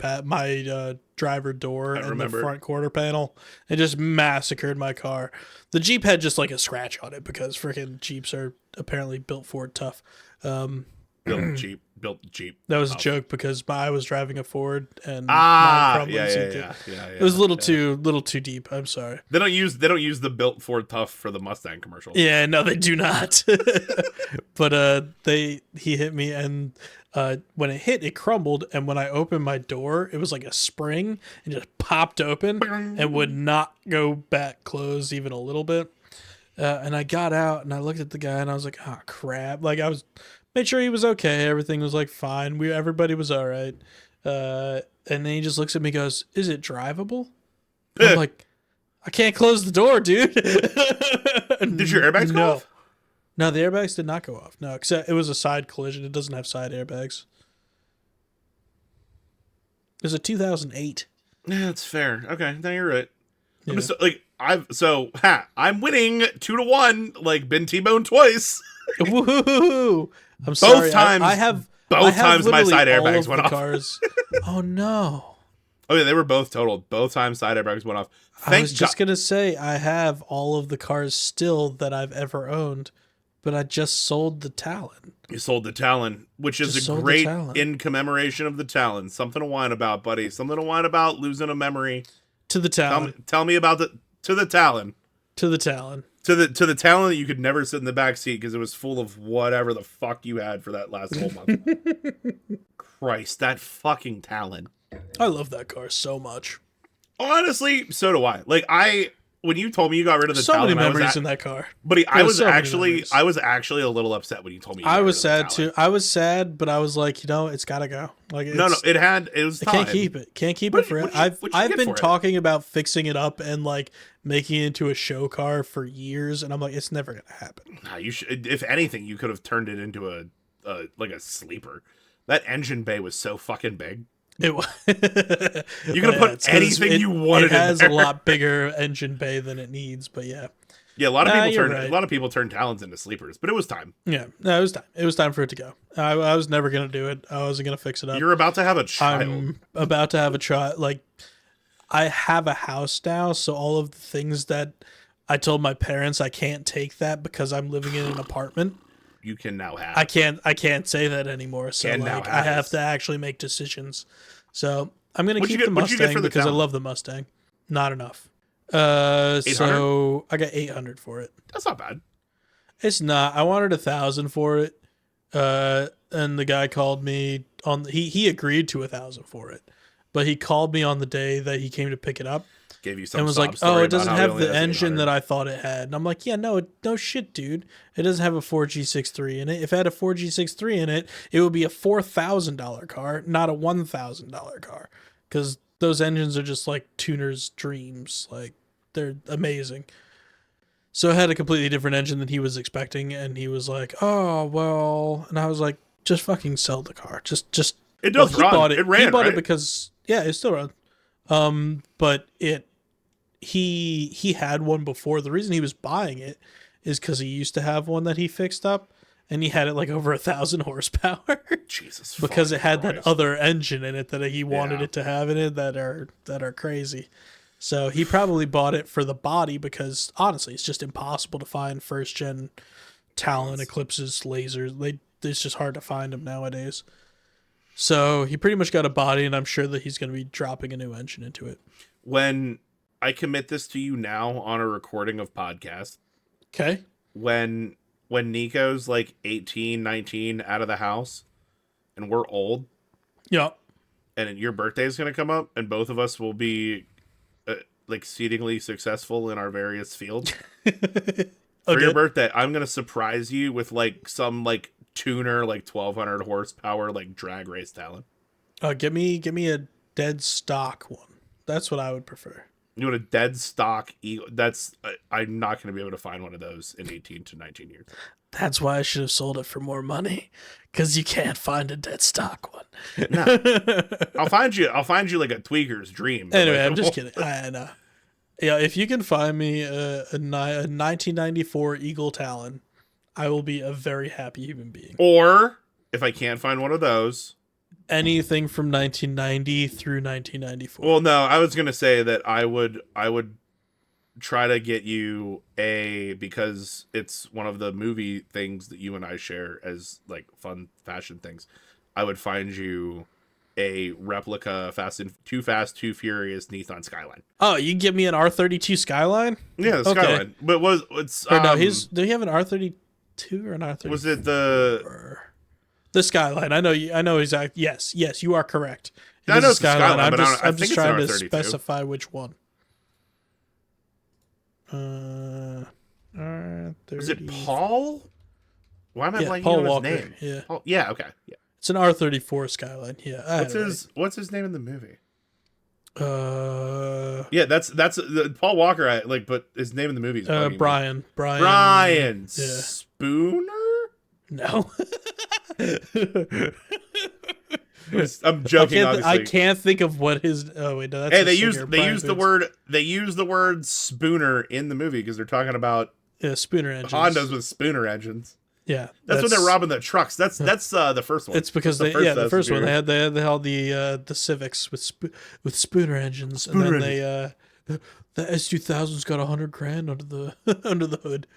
A: driver door and the
B: remember.
A: front quarter panel. It just massacred my car. The Jeep had just like a scratch on it because freaking Jeeps are apparently built Ford tough.
B: built Jeep.
A: That was a joke because I was driving a Ford and mine
B: Ah,
A: crumbled.
B: yeah,
A: so
B: yeah,
A: you could-
B: yeah.
A: It was a little too deep. I'm sorry.
B: They don't use the built Ford Tough for the Mustang commercial.
A: Yeah, no, they do not. But he hit me, and when it hit, it crumbled. And when I opened my door, it was like a spring and just popped open and would not go back closed even a little bit. And I got out and I looked at the guy and I was like, oh crap! Like I was made sure he was okay. Everything was like fine. Everybody was all right. And then he just looks at me, and goes, "Is it drivable?" And I'm like, I can't close the door, dude.
B: Did your airbags go off?
A: No, the airbags did not go off. No, except it was a side collision. It doesn't have side airbags. It was a 2008.
B: Yeah, that's fair. Okay, now you're right.
A: Yeah.
B: I'm just like I'm winning 2-1. Like been T-boned twice.
A: Woohoo! I'm sorry.
B: times-
A: I have
B: both times my
A: literally
B: side
A: all
B: airbags
A: of
B: went
A: the
B: off.
A: Cars. Oh no!
B: Oh yeah, they were both totaled. Both times side airbags went off.
A: I was just gonna say I have all of the cars still that I've ever owned, but I just sold the Talon.
B: You sold the Talon, which is
A: Just
B: a
A: sold the
B: great
A: Talon.
B: in commemoration of the Talon. Something to whine about, buddy. Something to whine about losing a memory.
A: To the Talon.
B: Tell me about the Talon.
A: To the Talon.
B: To the Talon that you could never sit in the back seat because it was full of whatever the fuck you had for that last whole month. Christ, that fucking Talon.
A: I love that car so much.
B: Honestly, so do I. Like I when you told me you got rid of the
A: So many
B: Talon,
A: memories in that car.
B: Buddy, I was
A: so many
B: actually
A: memories.
B: I was actually a little upset when you told me. You
A: I
B: got
A: was
B: rid
A: sad
B: of the Talon.
A: too. I was sad, but I was like, it's gotta go. Like,
B: No, it was time.
A: Can't keep it. Can't keep it forever. I've been talking about fixing it up and like making it into a show car for years, and I'm like, it's never gonna happen.
B: Nah, you should. If anything, you could have turned it into a sleeper. That engine bay was so fucking big.
A: It was.
B: You could have put anything you wanted.
A: It has
B: in there.
A: a lot bigger engine bay than it needs, but yeah.
B: Yeah, a lot of
A: Right.
B: people turned Talons into sleepers, but it was time.
A: Yeah, no, it was time. It was time for it to go. I was never gonna do it. I wasn't gonna fix it up.
B: You're about to have a child.
A: I'm about to have a child. Like, I have a house now, so all of the things that I told my parents I can't take that because I'm living in an apartment.
B: You can now have.
A: I can't say that anymore. So like, I have to actually make decisions. So I'm gonna keep the Mustang because I love the Mustang. Not enough. So I got 800 for it.
B: That's not bad.
A: It's not. I wanted 1,000 for it. And the guy called me on. He agreed to 1,000 for it, but he called me on the day that he came to pick it up.
B: Gave you some
A: and was like, "Oh, it doesn't have the engine that I thought it had." And I'm like, "Yeah, no shit, dude. It doesn't have a 4G63 in it. If it had a 4G63 in it, it would be a $4,000 car, not a $1,000 car, because those engines are just like tuners' dreams. Like, they're amazing." So it had a completely different engine than he was expecting, and he was like, "Oh, well," and I was like, "Just fucking sell the car. Just."
B: It does run. It ran.
A: He bought
B: right?
A: it because it still runs. But he had one before. The reason he was buying it is because he used to have one that he fixed up, and he had it like over 1,000 horsepower.
B: Jesus,
A: because it had
B: Christ.
A: that other engine in it that he wanted it to have in it that are crazy. So he probably bought it for the body because honestly, it's just impossible to find first gen Talon, Eclipses, lasers. It's just hard to find them nowadays. So he pretty much got a body, and I'm sure that he's going to be dropping a new engine into it.
B: When I commit this to you now on a recording of podcast.
A: Okay.
B: When Nico's like 18, 19 out of the house and we're old.
A: Yeah.
B: And your birthday is going to come up and both of us will be exceedingly successful in our various fields. For your birthday, I'm going to surprise you with like some like tuner, like 1,200 horsepower, like drag race Talon.
A: Give me a dead stock one. That's what I would prefer.
B: You want a dead stock Eagle? That's I'm not going to be able to find one of those in 18 to 19 years.
A: That's why I should have sold it for more money, because you can't find a dead stock one.
B: No, I'll find you like a tweaker's dream.
A: Anyway,
B: like,
A: I'm just kidding. I know. Yeah, if you can find me a 1994 Eagle Talon, I will be a very happy human being.
B: Or if I can't find one of those,
A: anything from 1990 through 1994.
B: Well, no, I was gonna say that I would try to get you because it's one of the movie things that you and I share as like fun fashion things. I would find you a replica Too Fast, Too Furious Nissan Skyline.
A: Oh, you can give me an R32 Skyline?
B: Yeah, the Skyline. But
A: do you have an R32 or an R34?
B: Was it the
A: Skyline? I know exactly. Yes, you are correct.
B: I know it's the Skyline.
A: I'm just trying to specify which one.
B: Is it Paul? Why am I blanking
A: Paul
B: on his
A: Walker.
B: name?
A: Yeah.
B: Paul, yeah. Okay. Yeah.
A: It's an R34 Skyline. Yeah.
B: What's his name in the movie?
A: Yeah,
B: that's Paul Walker. But his name in the movie is
A: Brian.
B: Brian
A: Yeah.
B: Spooner.
A: No.
B: I'm joking.
A: I can't think of what his. Oh wait, no, that's
B: they use the word Spooner in the movie because they're talking about
A: Spooner engines.
B: Hondas with Spooner engines.
A: Yeah,
B: that's when they're robbing the trucks. That's the first one.
A: It's because the first one they had the Civics with Spooner engines, and then the S2000's got $100,000 under the hood.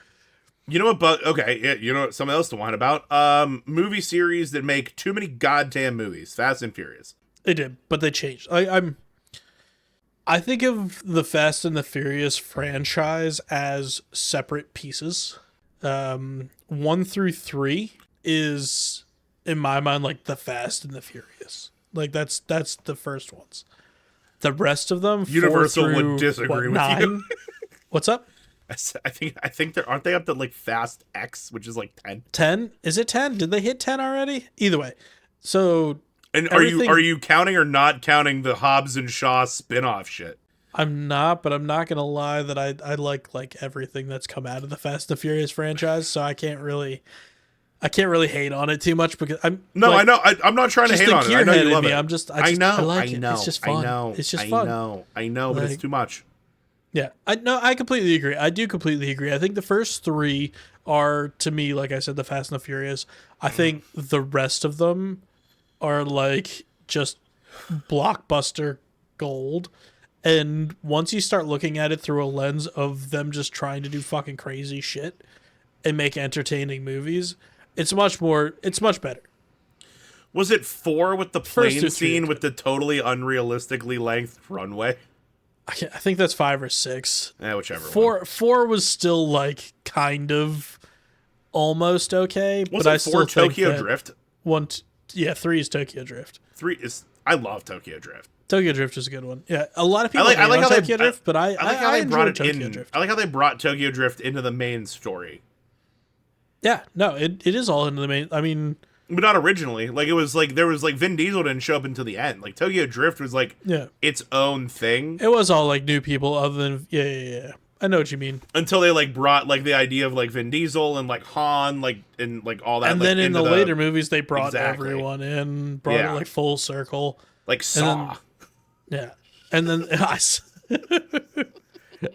B: You know what? But okay, yeah, you know what? Something else to whine about. Movie series that make too many goddamn movies. Fast and Furious.
A: They did, but they changed. I think of the Fast and the Furious franchise as separate pieces. 1 through 3 is, in my mind, like the Fast and the Furious. Like that's the first ones. The rest of them,
B: Universal would disagree with
A: 9?
B: you.
A: What's up?
B: I think they're aren't they up to like Fast X, which is like 10.
A: 10? Is it 10? Did they hit 10 already? Either way. So
B: And
A: everything,
B: are you counting or not counting the Hobbs and Shaw spin-off shit?
A: I'm not, but I'm not gonna lie that I like everything that's come out of the Fast and Furious franchise, so I can't really hate on it too much because I'm
B: No,
A: like,
B: I know. I'm not trying to
A: just
B: hate
A: the
B: on it. I know
A: gearhead
B: you
A: in
B: love
A: me.
B: it.
A: I
B: know.
A: like it. It's just fun. It's just fun.
B: I know, but it's
A: Like,
B: too much.
A: yeah, I completely agree. I do completely agree. I think the first three are, to me, like I said, the Fast and the Furious. I think the rest of them are like just blockbuster gold. And once you start looking at it through a lens of them just trying to do fucking crazy shit and make entertaining movies, it's much better.
B: Was it 4 with the
A: First
B: plane
A: two, three
B: scene
A: are
B: with the totally unrealistically length runway?
A: I think that's 5 or 6.
B: Whichever one.
A: Four was still like kind of almost okay,
B: Was
A: but I
B: it 4
A: still think
B: Tokyo
A: that
B: Drift?
A: yeah, 3 is Tokyo Drift.
B: 3 is I love Tokyo Drift.
A: Tokyo Drift is a good one. Yeah, a lot of people
B: I like
A: hate
B: how
A: on Tokyo Drift, but I
B: like how they brought
A: enjoyed
B: it
A: Tokyo
B: in.
A: Drift.
B: I like how they brought Tokyo Drift into the main story.
A: Yeah, no, it is all into the main. I mean,
B: But not originally. Like it was like there was like Vin Diesel didn't show up until the end. Like Tokyo Drift was like
A: yeah,
B: its own thing
A: it was all like new people other than yeah. I know what you mean.
B: until they like brought like the idea of like Vin Diesel and like Han like and like all that.
A: And
B: like,
A: then in
B: into
A: the later movies, they brought
B: Exactly.
A: everyone in, brought it like full circle.
B: like Saw.
A: Yeah, and then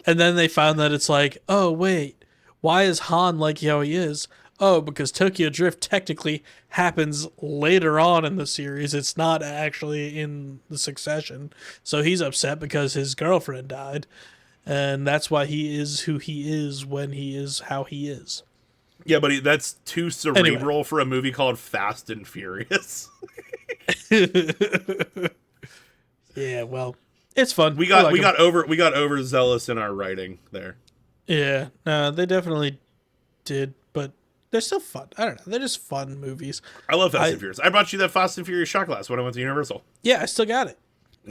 A: and then they found that it's like, oh wait, why is Han like how he is? Oh, because Tokyo Drift technically happens later on in the series. It's not actually in the succession. So he's upset because his girlfriend died. And that's why he is who he is when he is how he is.
B: Yeah, but that's too cerebral for a movie called Fast and Furious.
A: Yeah, well, it's fun.
B: we got overzealous in our writing there.
A: Yeah, no, they definitely did, but they're still fun. I don't know. They're just fun movies.
B: I love Fast and Furious. I brought you that Fast and Furious shot glass when I went to Universal.
A: Yeah, I still got it.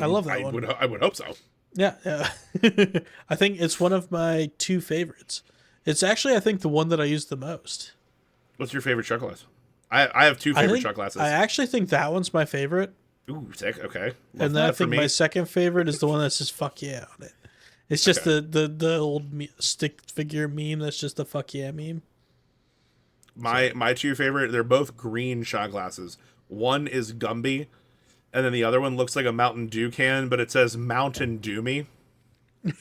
A: I love that one.
B: I would hope so.
A: Yeah. I think it's one of my 2 favorites. It's actually, I think, the one that I use the most.
B: What's your favorite shot glass? I have 2 favorite shot glasses.
A: I actually think that one's my favorite.
B: Ooh, sick. Okay.
A: And then I think my second favorite is the one that's just fuck yeah on it. It's just the old stick figure meme that's just the fuck yeah meme.
B: My 2 favorite, they're both green shot glasses. One is Gumby, and then the other one looks like a Mountain Dew can, but it says Mountain Dew Me.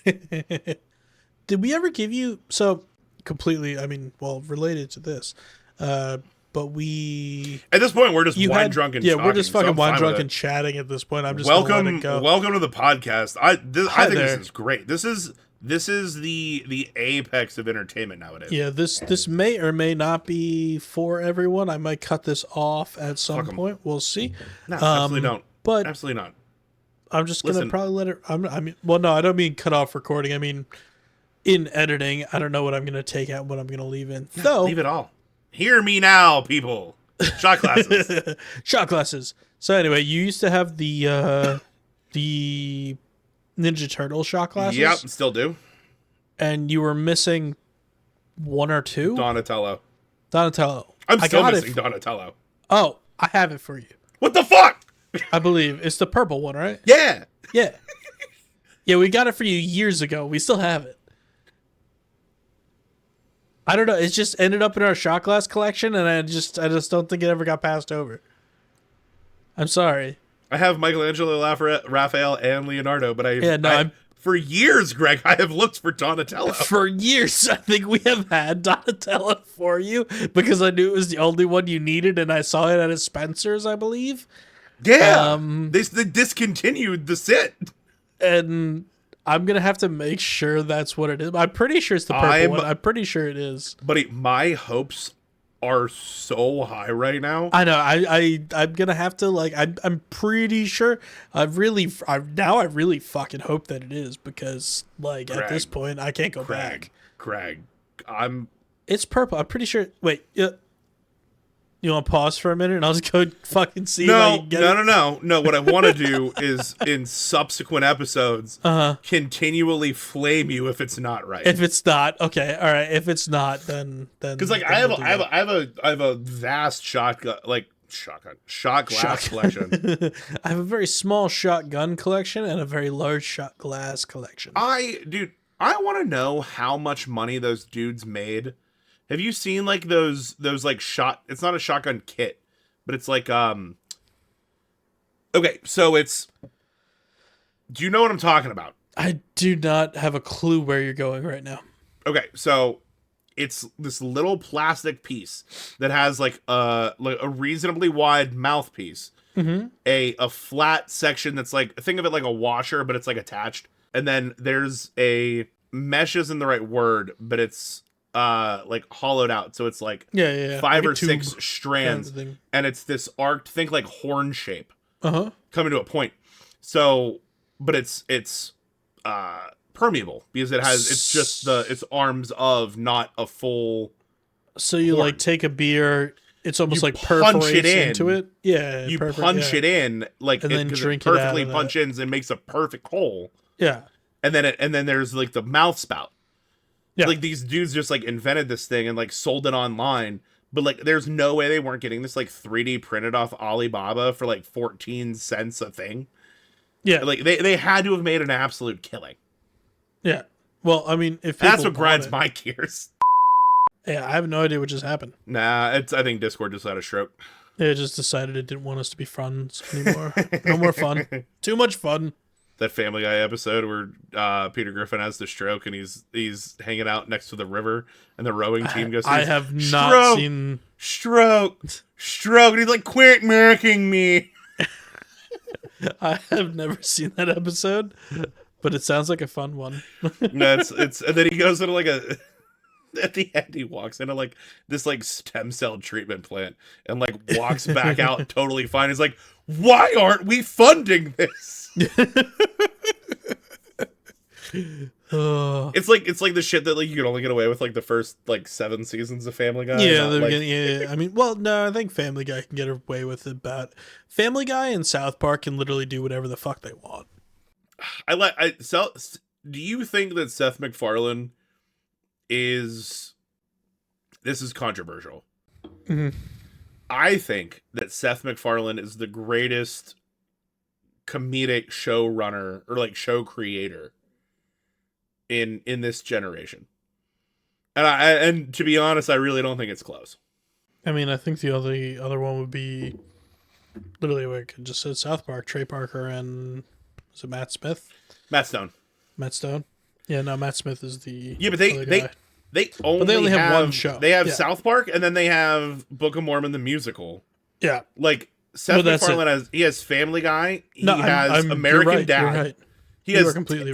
A: Did we ever give you completely? I mean, well, related to this, but we
B: at this point we're just wine drunk and
A: we're just fucking
B: so
A: wine drunk and chatting at this point. I'm just
B: welcome
A: gonna let it go.
B: Welcome to the podcast. I think
A: there.
B: this is great. This is the apex of entertainment nowadays.
A: Yeah, this may or may not be for everyone. I might cut this off at some point. We'll see.
B: No, absolutely don't.
A: But
B: absolutely not.
A: I'm just gonna probably let it. I mean, well, no, I don't mean cut off recording. I mean, in editing, I don't know what I'm gonna take out, what I'm gonna leave in. So
B: leave it all. Hear me now, people. Shot glasses.
A: Shot glasses. So anyway, you used to have the Ninja Turtle shot glasses.
B: Yep, still do.
A: And you were missing 1 or 2?
B: Donatello.
A: I'm
B: still missing Donatello.
A: Oh, I have it for you.
B: What the fuck?
A: I believe it's the purple one, right?
B: Yeah.
A: Yeah. Yeah, we got it for you years ago. We still have it. I don't know. It just ended up in our shot glass collection, and I just don't think it ever got passed over. I'm sorry.
B: I have Michelangelo, Raphael, and Leonardo, but for years, Greg, I have looked for Donatello.
A: For years, I think we have had Donatello for you because I knew it was the only one you needed, and I saw it at a Spencer's, I believe.
B: Yeah, they discontinued the set,
A: and I'm gonna have to make sure that's what it is. I'm pretty sure it's the purple one. I'm pretty sure it is.
B: But my hopes are so high right now.
A: I know. I'm gonna have to I'm pretty sure. I really fucking hope that it is because Greg, at this point I can't go back.
B: Greg,
A: It's purple. I'm pretty sure. Wait. You want to pause for a minute and I'll just go fucking see if I can get it?
B: No. What I want to do is in subsequent episodes continually flame you if it's not right.
A: If it's not, okay, all right. If it's not, then
B: because like I have a vast shot glass collection.
A: I have a very small shotgun collection and a very large shot glass collection.
B: I want to know how much money those dudes made. Have you seen like those like it's not a shotgun kit, but it's like okay, so it's, do you know what I'm talking about?
A: I do not have a clue where you're going right now.
B: Okay, so it's this little plastic piece that has like a reasonably wide mouthpiece, a flat section that's like, think of it like a washer, but it's like attached, and then there's a mesh isn't the right word, but it's like hollowed out, so it's like 5 like or 6 strands, kind of, and it's this arced, think like horn shape, coming to a point. So, but it's permeable because it's just it's arms of, not a full. So
A: you
B: horn.
A: Like take a beer, it's almost like perforates it into it. Yeah,
B: you punch it in like,
A: and then drink
B: it perfectly punch in and makes a perfect hole.
A: Yeah,
B: and then there's like the mouth spout.
A: Yeah.
B: Like these dudes just like invented this thing and like sold it online, but like there's no way they weren't getting this like 3D printed off Alibaba for like 14 cents a thing.
A: Yeah.
B: Like they had to have made an absolute killing.
A: Yeah. Well, I mean, if
B: that's what grinds my gears.
A: Yeah, I have no idea what just happened.
B: Nah, I think Discord just had a stroke.
A: It just decided it didn't want us to be friends anymore. No more fun. Too much fun.
B: That Family Guy episode where Peter Griffin has the stroke and he's hanging out next to the river and the rowing team goes,
A: I have not seen
B: stroke, and he's like, quit marking me.
A: I have never seen that episode, but it sounds like a fun one.
B: No, it's and then he goes into like a, at the end he walks into like this like stem cell treatment plant and like walks back out totally fine. He's like, why aren't we funding this? It's like the shit that like you can only get away with like the first like 7 seasons of Family Guy.
A: Yeah, yeah. I mean, well, no, I think Family Guy can get away with it, but Family Guy and South Park can literally do whatever the fuck they want.
B: Do you think that Seth MacFarlane is? This is controversial. I think that Seth MacFarlane is the greatest comedic showrunner or like show creator in this generation, and to be honest, I really don't think it's close.
A: I mean, I think the other one would be literally what I could just said, South Park, Trey Parker, and is it Matt Smith?
B: Matt Stone.
A: Yeah, no, Matt Smith is the
B: but they only have one show. They have South Park, and then they have Book of Mormon the musical.
A: Yeah,
B: like Seth MacFarlane has Family Guy. He has American Dad.
A: You're right.
B: He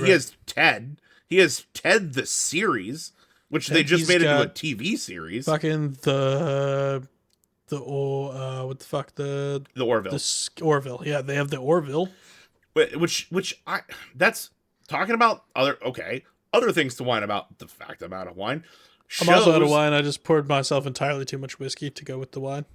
B: has Ted. He has Ted the series, which they just made into a TV series.
A: Fucking what the fuck the
B: Orville.
A: The Orville. Yeah, they have the Orville.
B: Which that's talking about other things to whine about. The fact I'm out of wine.
A: I'm also out of wine. I just poured myself entirely too much whiskey to go with the wine.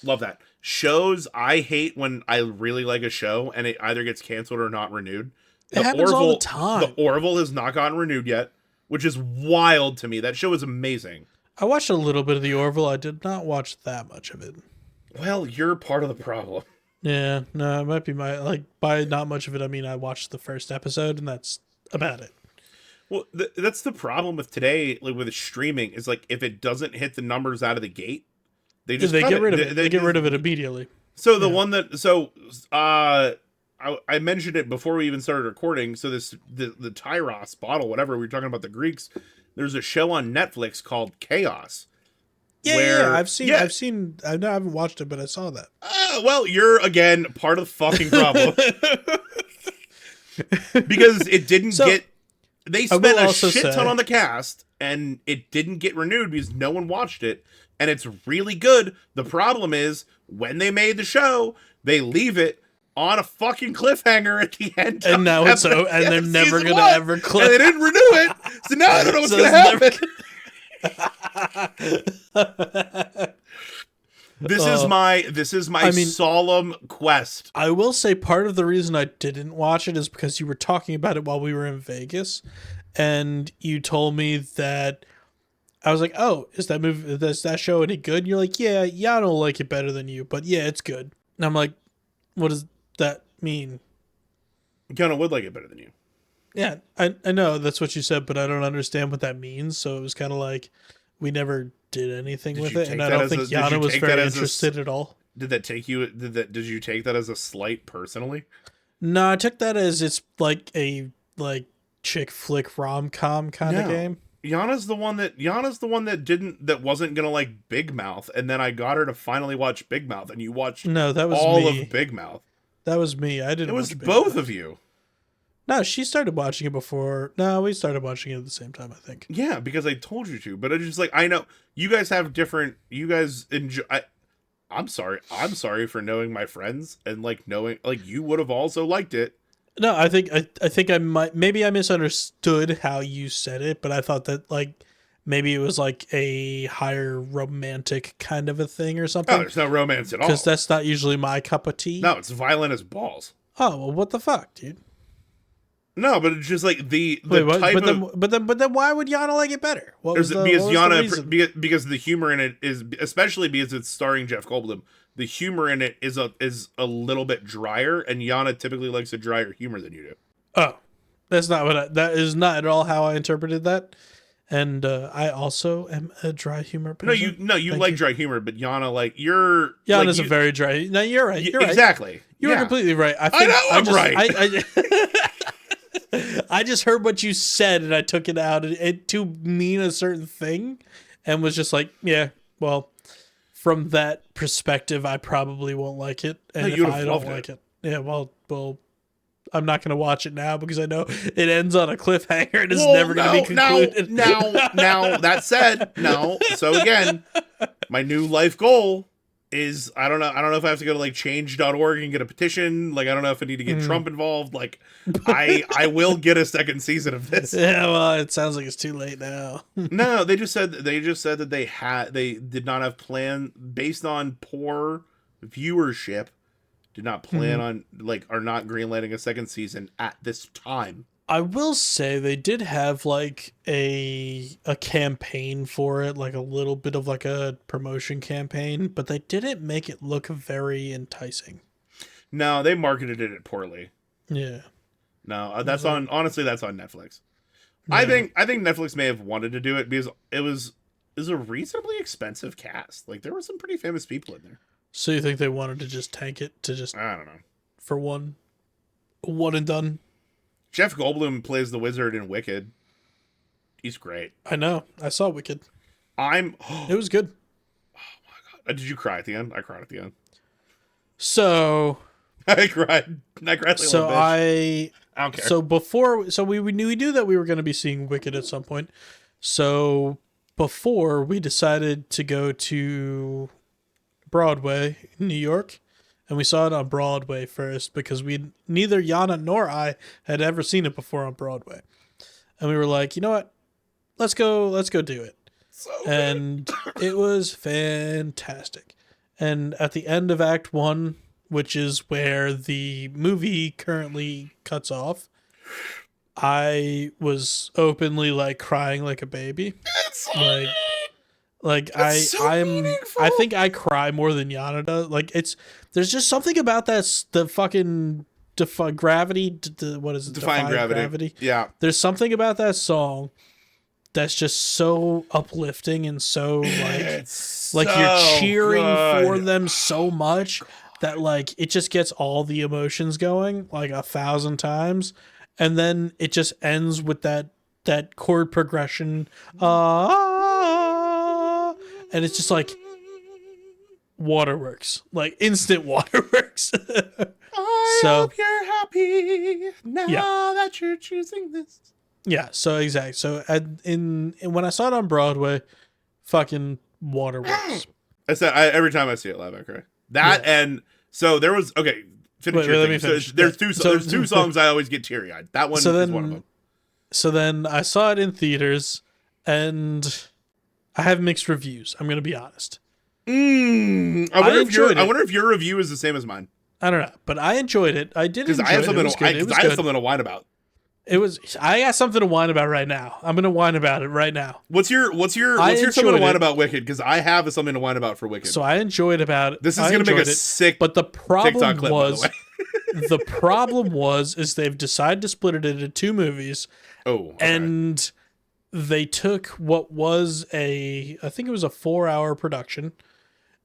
B: Love that. Shows, I hate when I really like a show and it either gets canceled or not renewed.
A: It happens all the time.
B: The Orville has not gotten renewed yet, which is wild to me. That show is amazing.
A: I watched a little bit of the Orville. I did not watch that much of it.
B: Well, you're part of the problem.
A: Yeah, no, it might be by not much of it, I mean I watched the first episode and that's about it.
B: Well, that's the problem with today, like with streaming, is like if it doesn't hit the numbers out of the gate, they get rid of it.
A: They get rid of it immediately.
B: So the one that I mentioned it before we even started recording. So the Tyros bottle, whatever we were talking about, the Greeks. There's a show on Netflix called Chaos.
A: Yeah, I've seen. I haven't watched it, but I saw that.
B: Well, you're again part of the fucking problem because it didn't get. They spent a shit ton on the cast, and it didn't get renewed because no one watched it. And it's really good. The problem is when they made the show, they leave it on a fucking cliffhanger at the end.
A: And now it's so, and they're never gonna ever cliff.
B: And they didn't renew it, so now I don't know what's gonna happen. This is my solemn quest.
A: I will say part of the reason I didn't watch it is because you were talking about it while we were in Vegas, and you told me that I was like, "Oh, is that show any good?" And you're like, "Yeah, I don't like it better than you, but yeah, it's good." And I'm like, "What does that mean?"
B: Yana would like it better than you.
A: Yeah, I know that's what you said, but I don't understand what that means. So it was kind of like we never did anything with it, and I don't think Yana was very interested at all.
B: Did did you take that as a slight personally?
A: No, I took that as it's like a chick flick rom-com kind of game.
B: Yana's the one that wasn't gonna like Big Mouth, and then I got her to finally watch Big Mouth, and you watched
A: that was
B: all
A: me.
B: of Big Mouth.
A: That was me. I didn't.
B: It was both of you.
A: No, she started watching it before. No, we started watching it at the same time, I think.
B: Yeah, because I told you to, but it's just like, I know you guys have different. You guys enjoy. I'm sorry. I'm sorry for knowing my friends and like knowing like you would have also liked it.
A: No, I think I maybe I misunderstood how you said it, but I thought that like maybe it was like a higher romantic kind of a thing or something.
B: No, there's no romance at all.
A: Because that's not usually my cup of tea.
B: No, it's violent as balls.
A: Oh well, what the fuck, dude?
B: No, but it's just like the
A: Wait,
B: type
A: but then why would Yana like it better?
B: Because the humor in it is, especially because it's starring Jeff Goldblum, the humor in it is a little bit drier, and Yana typically likes a drier humor than you do.
A: Oh, that is not at all how I interpreted that. And I also am a dry humor person.
B: You like dry humor, but Yana
A: Yana's a very dry. No, you're right. You're right.
B: Exactly.
A: You were completely right.
B: I know I'm right.
A: I just heard what you said and I took it out to mean a certain thing, and was just like, yeah, well, from that perspective, I probably won't like it, and if I don't like it, yeah, well, I'm not going to watch it now because I know it ends on a cliffhanger and it's never going to be concluded.
B: Now, that said, no. So again, my new life goal is, I don't know if I have to go to like change.org and get a petition. Like, I don't know if I need to get Trump involved. Like, I will get a second season of this.
A: Yeah, well, it sounds like it's too late now.
B: No, they just said that they did not have plan based on poor viewership. Did not plan on are not greenlighting a second season at this time.
A: I will say they did have like a campaign for it, like a little bit of like a promotion campaign, but they didn't make it look very enticing.
B: No, they marketed it poorly.
A: Yeah.
B: No, that's on Netflix. Yeah. I think Netflix may have wanted to do it because it was a reasonably expensive cast. Like there were some pretty famous people in there.
A: So you think they wanted to just tank it to just,
B: I don't know,
A: for one and done?
B: Jeff Goldblum plays the wizard in Wicked. He's great.
A: I know. I saw Wicked. It was good.
B: Oh my god! Did you cry at the end? I cried at the end.
A: So
B: I cried. Like a little bitch. I don't care.
A: So we knew that we were going to be seeing Wicked at some point. So before we decided to go to Broadway in New York, and we saw it on Broadway first because neither Yana nor I had ever seen it before on Broadway, and we were like, you know what, let's go do it. And it was fantastic. And at the end of Act 1, which is where the movie currently cuts off, I was openly like crying like a baby. I think I cry more than Yana does. Like there's just something about the fucking gravity. What is it?
B: Defying gravity. Yeah.
A: There's something about that song that's just so uplifting and so like you're cheering for them so much that like it just gets all the emotions going like 1,000 times, and then it just ends with that chord progression. And it's just like waterworks, like instant waterworks.
B: I hope you're happy now that you're choosing this.
A: Yeah, so exactly. So when I saw it on Broadway, fucking waterworks.
B: Every time I see it live, I cry. And so there was Finish your thing. Finish. There's two songs I always get teary eyed. That one is one of them.
A: So then I saw it in theaters, and I have mixed reviews. I'm going to be honest.
B: I wonder if your review is the same as mine.
A: I don't know, but I enjoyed it. I did enjoy it. It was good.
B: I have something to whine about.
A: I got something to whine about right now. I'm gonna whine about it right now.
B: What's your something to whine about Wicked? Because I have something to whine about for Wicked.
A: So I enjoyed about it.
B: This is gonna make a sick.
A: But the problem
B: TikTok clip,
A: was,
B: by the way.
A: the problem was they've decided to split it into two movies.
B: Oh, okay.
A: And they took what was I think it was a 4-hour production,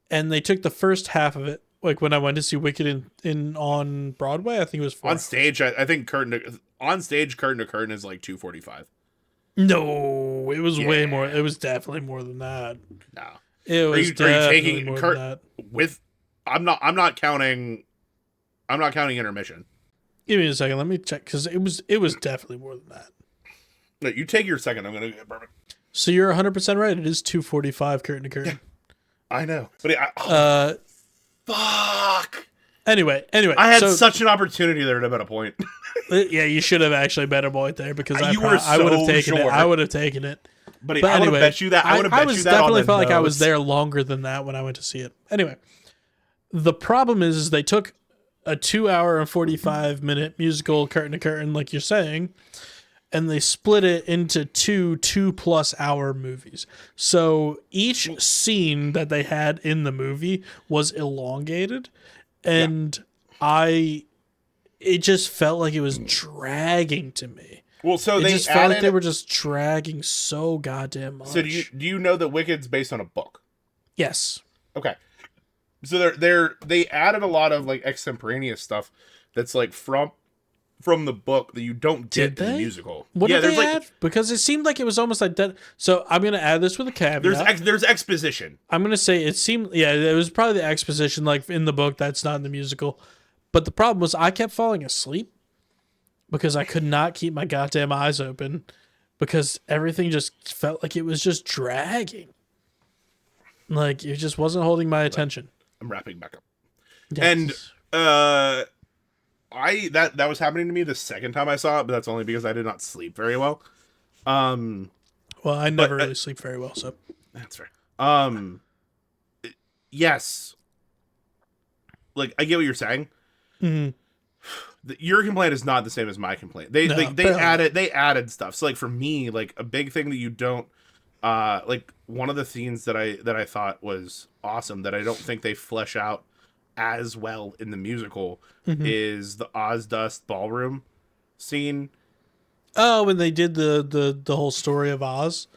A: and they took the first half of it. Like when I went to see Wicked on Broadway, I think it was 4
B: on
A: hours.
B: stage. I think curtain to curtain is like 2:45.
A: No, it was way more. It was definitely more than that.
B: No,
A: it was definitely more than that.
B: With I'm not counting intermission.
A: Give me a second. Let me check because it was definitely more than that.
B: No, you take your second. I'm gonna get bourbon.
A: So you're 100% right. It is 2:45 curtain to curtain.
B: Yeah, I know, but fuck.
A: Anyway,
B: I had such an opportunity there at a point.
A: Yeah, you should have actually bet a point there because I would have taken it. I would have taken it.
B: But I would have bet you that. I would have bet you that. I
A: definitely felt like I was there longer than that when I went to see it. Anyway, the problem is they took a 2-hour and 45-minute musical curtain to curtain, like you're saying, and they split it into two 2+ hour movies. So each scene that they had in the movie was elongated, and it just felt like it was dragging to me.
B: Well, so
A: it just felt like they were just dragging so goddamn much.
B: So do you know that Wicked's based on a book?
A: Yes.
B: Okay. So they added a lot of like extemporaneous stuff that's like from the book that you don't get in the musical.
A: What did they add? Because it seemed like it was almost like that. So I'm gonna add this with a caveat.
B: There's exposition.
A: I'm gonna say it seemed it was probably the exposition like in the book that's not in the musical. But the problem was I kept falling asleep because I could not keep my goddamn eyes open because everything just felt like it was just dragging. Like it just wasn't holding my attention.
B: I'm wrapping back up.
A: Yes.
B: And that was happening to me the second time I saw it, but that's only because I did not sleep very well.
A: Well, I never really sleep very well, so
B: that's fair. Yes. Like I get what you're saying.
A: Mm-hmm.
B: Your complaint is not the same as my complaint. They added stuff. So like for me, like a big thing that you don't like one of the scenes that I thought was awesome that I don't think they flesh out as well in the musical is the Ozdust ballroom scene.
A: Oh, when they did the whole story of Oz?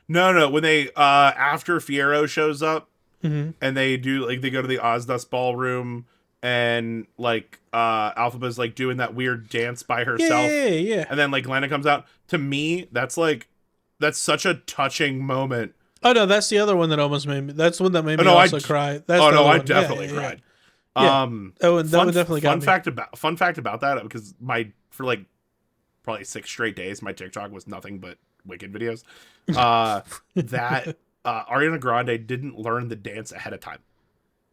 B: No, when they after Fiero shows up and they do like they go to the Ozdust ballroom and like Alphaba's like doing that weird dance by herself.
A: Yeah.
B: And then like Glenda comes out. To me, that's such a touching moment.
A: Oh no, that's the other one that almost made me. That's the one that made me also cry. That's
B: I definitely cried.
A: Yeah. And that one definitely got me.
B: Fun fact about that, because for like probably 6 straight days, my TikTok was nothing but Wicked videos. That Ariana Grande didn't learn the dance ahead of time.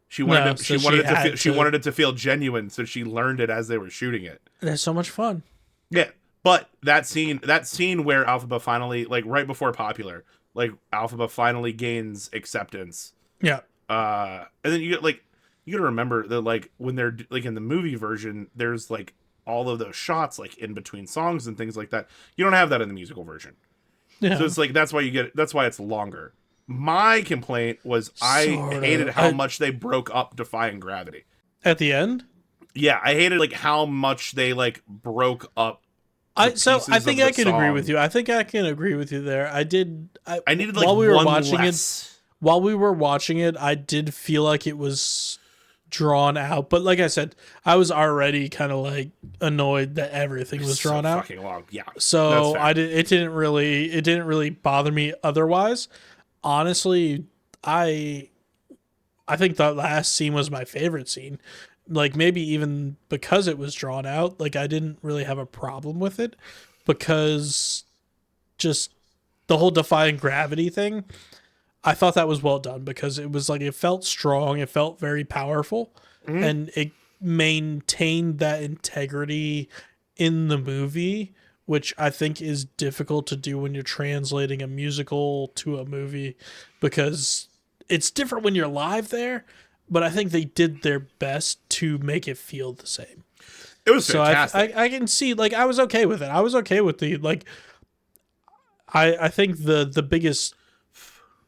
B: She wanted it to feel genuine, so she learned it as they were shooting it.
A: That's so much fun.
B: Yeah. But that scene where Alphaba finally, like right before Popular, like Alphaba finally gains acceptance.
A: Yeah.
B: And then you gotta remember that like when they're like in the movie version, there's like all of those shots like in between songs and things like that. You don't have that in the musical version. Yeah. So it's like that's why it's longer. My complaint was I hated how much they broke up Defying Gravity.
A: At the end?
B: Yeah, I hated like how much they like broke up.
A: I think I can agree with you. I think I can agree with you there. I needed like while we were watching it, I did feel like it was drawn out. But like I said, I was already kind of like annoyed that everything was drawn out.
B: Fucking long. Yeah.
A: So it didn't really bother me otherwise. Honestly, I think that last scene was my favorite scene. Like maybe even because it was drawn out, like I didn't really have a problem with it because just the whole Defying Gravity thing, I thought that was well done because it was like it felt strong, it felt very powerful, and it maintained that integrity in the movie, which I think is difficult to do when you're translating a musical to a movie because it's different when you're live there, but I think they did their best to make it feel the same.
B: It was
A: So
B: fantastic.
A: I can see, like, I was okay with it. I was okay with the, like, I think the biggest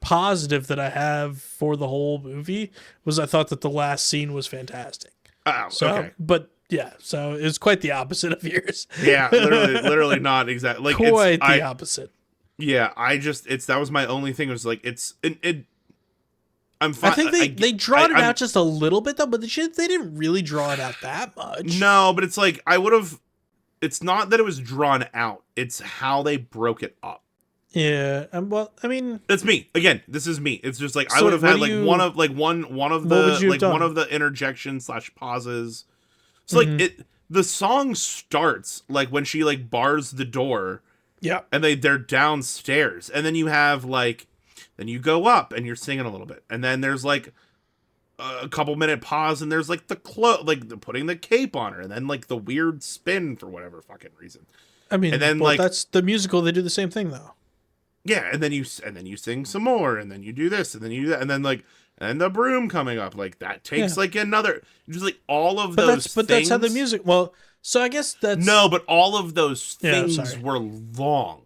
A: positive that I have for the whole movie was I thought that the last scene was fantastic.
B: Oh,
A: So,
B: okay.
A: but yeah, so it's quite the opposite of yours.
B: Yeah, literally not exactly. Like,
A: Quite the opposite.
B: Yeah, that was my only thing. Was like, I'm fine.
A: I think they draw it out just a little bit though, but they didn't really draw it out that much.
B: No, but it's like I would have. It's not that it was drawn out; it's how they broke it up.
A: Yeah, well, I mean,
B: that's me. Again, this is me. It's just like
A: so
B: I would have had like
A: you,
B: one of the interjections / pauses. So like the song starts like when she like bars the door.
A: Yeah,
B: and they're downstairs, and then you have like, then you go up and you're singing a little bit, and then there's like a couple minute pause, and there's like the putting the cape on her, and then like the weird spin for whatever fucking reason.
A: I mean,
B: and then
A: like that's the musical. They do the same thing though.
B: Yeah, and then you sing some more, and then you do this, and then you do that, and then like and the broom coming up like that takes like another, just like all of those.
A: But that's how the music. Well. So I guess that's...
B: No, but all of those things were long.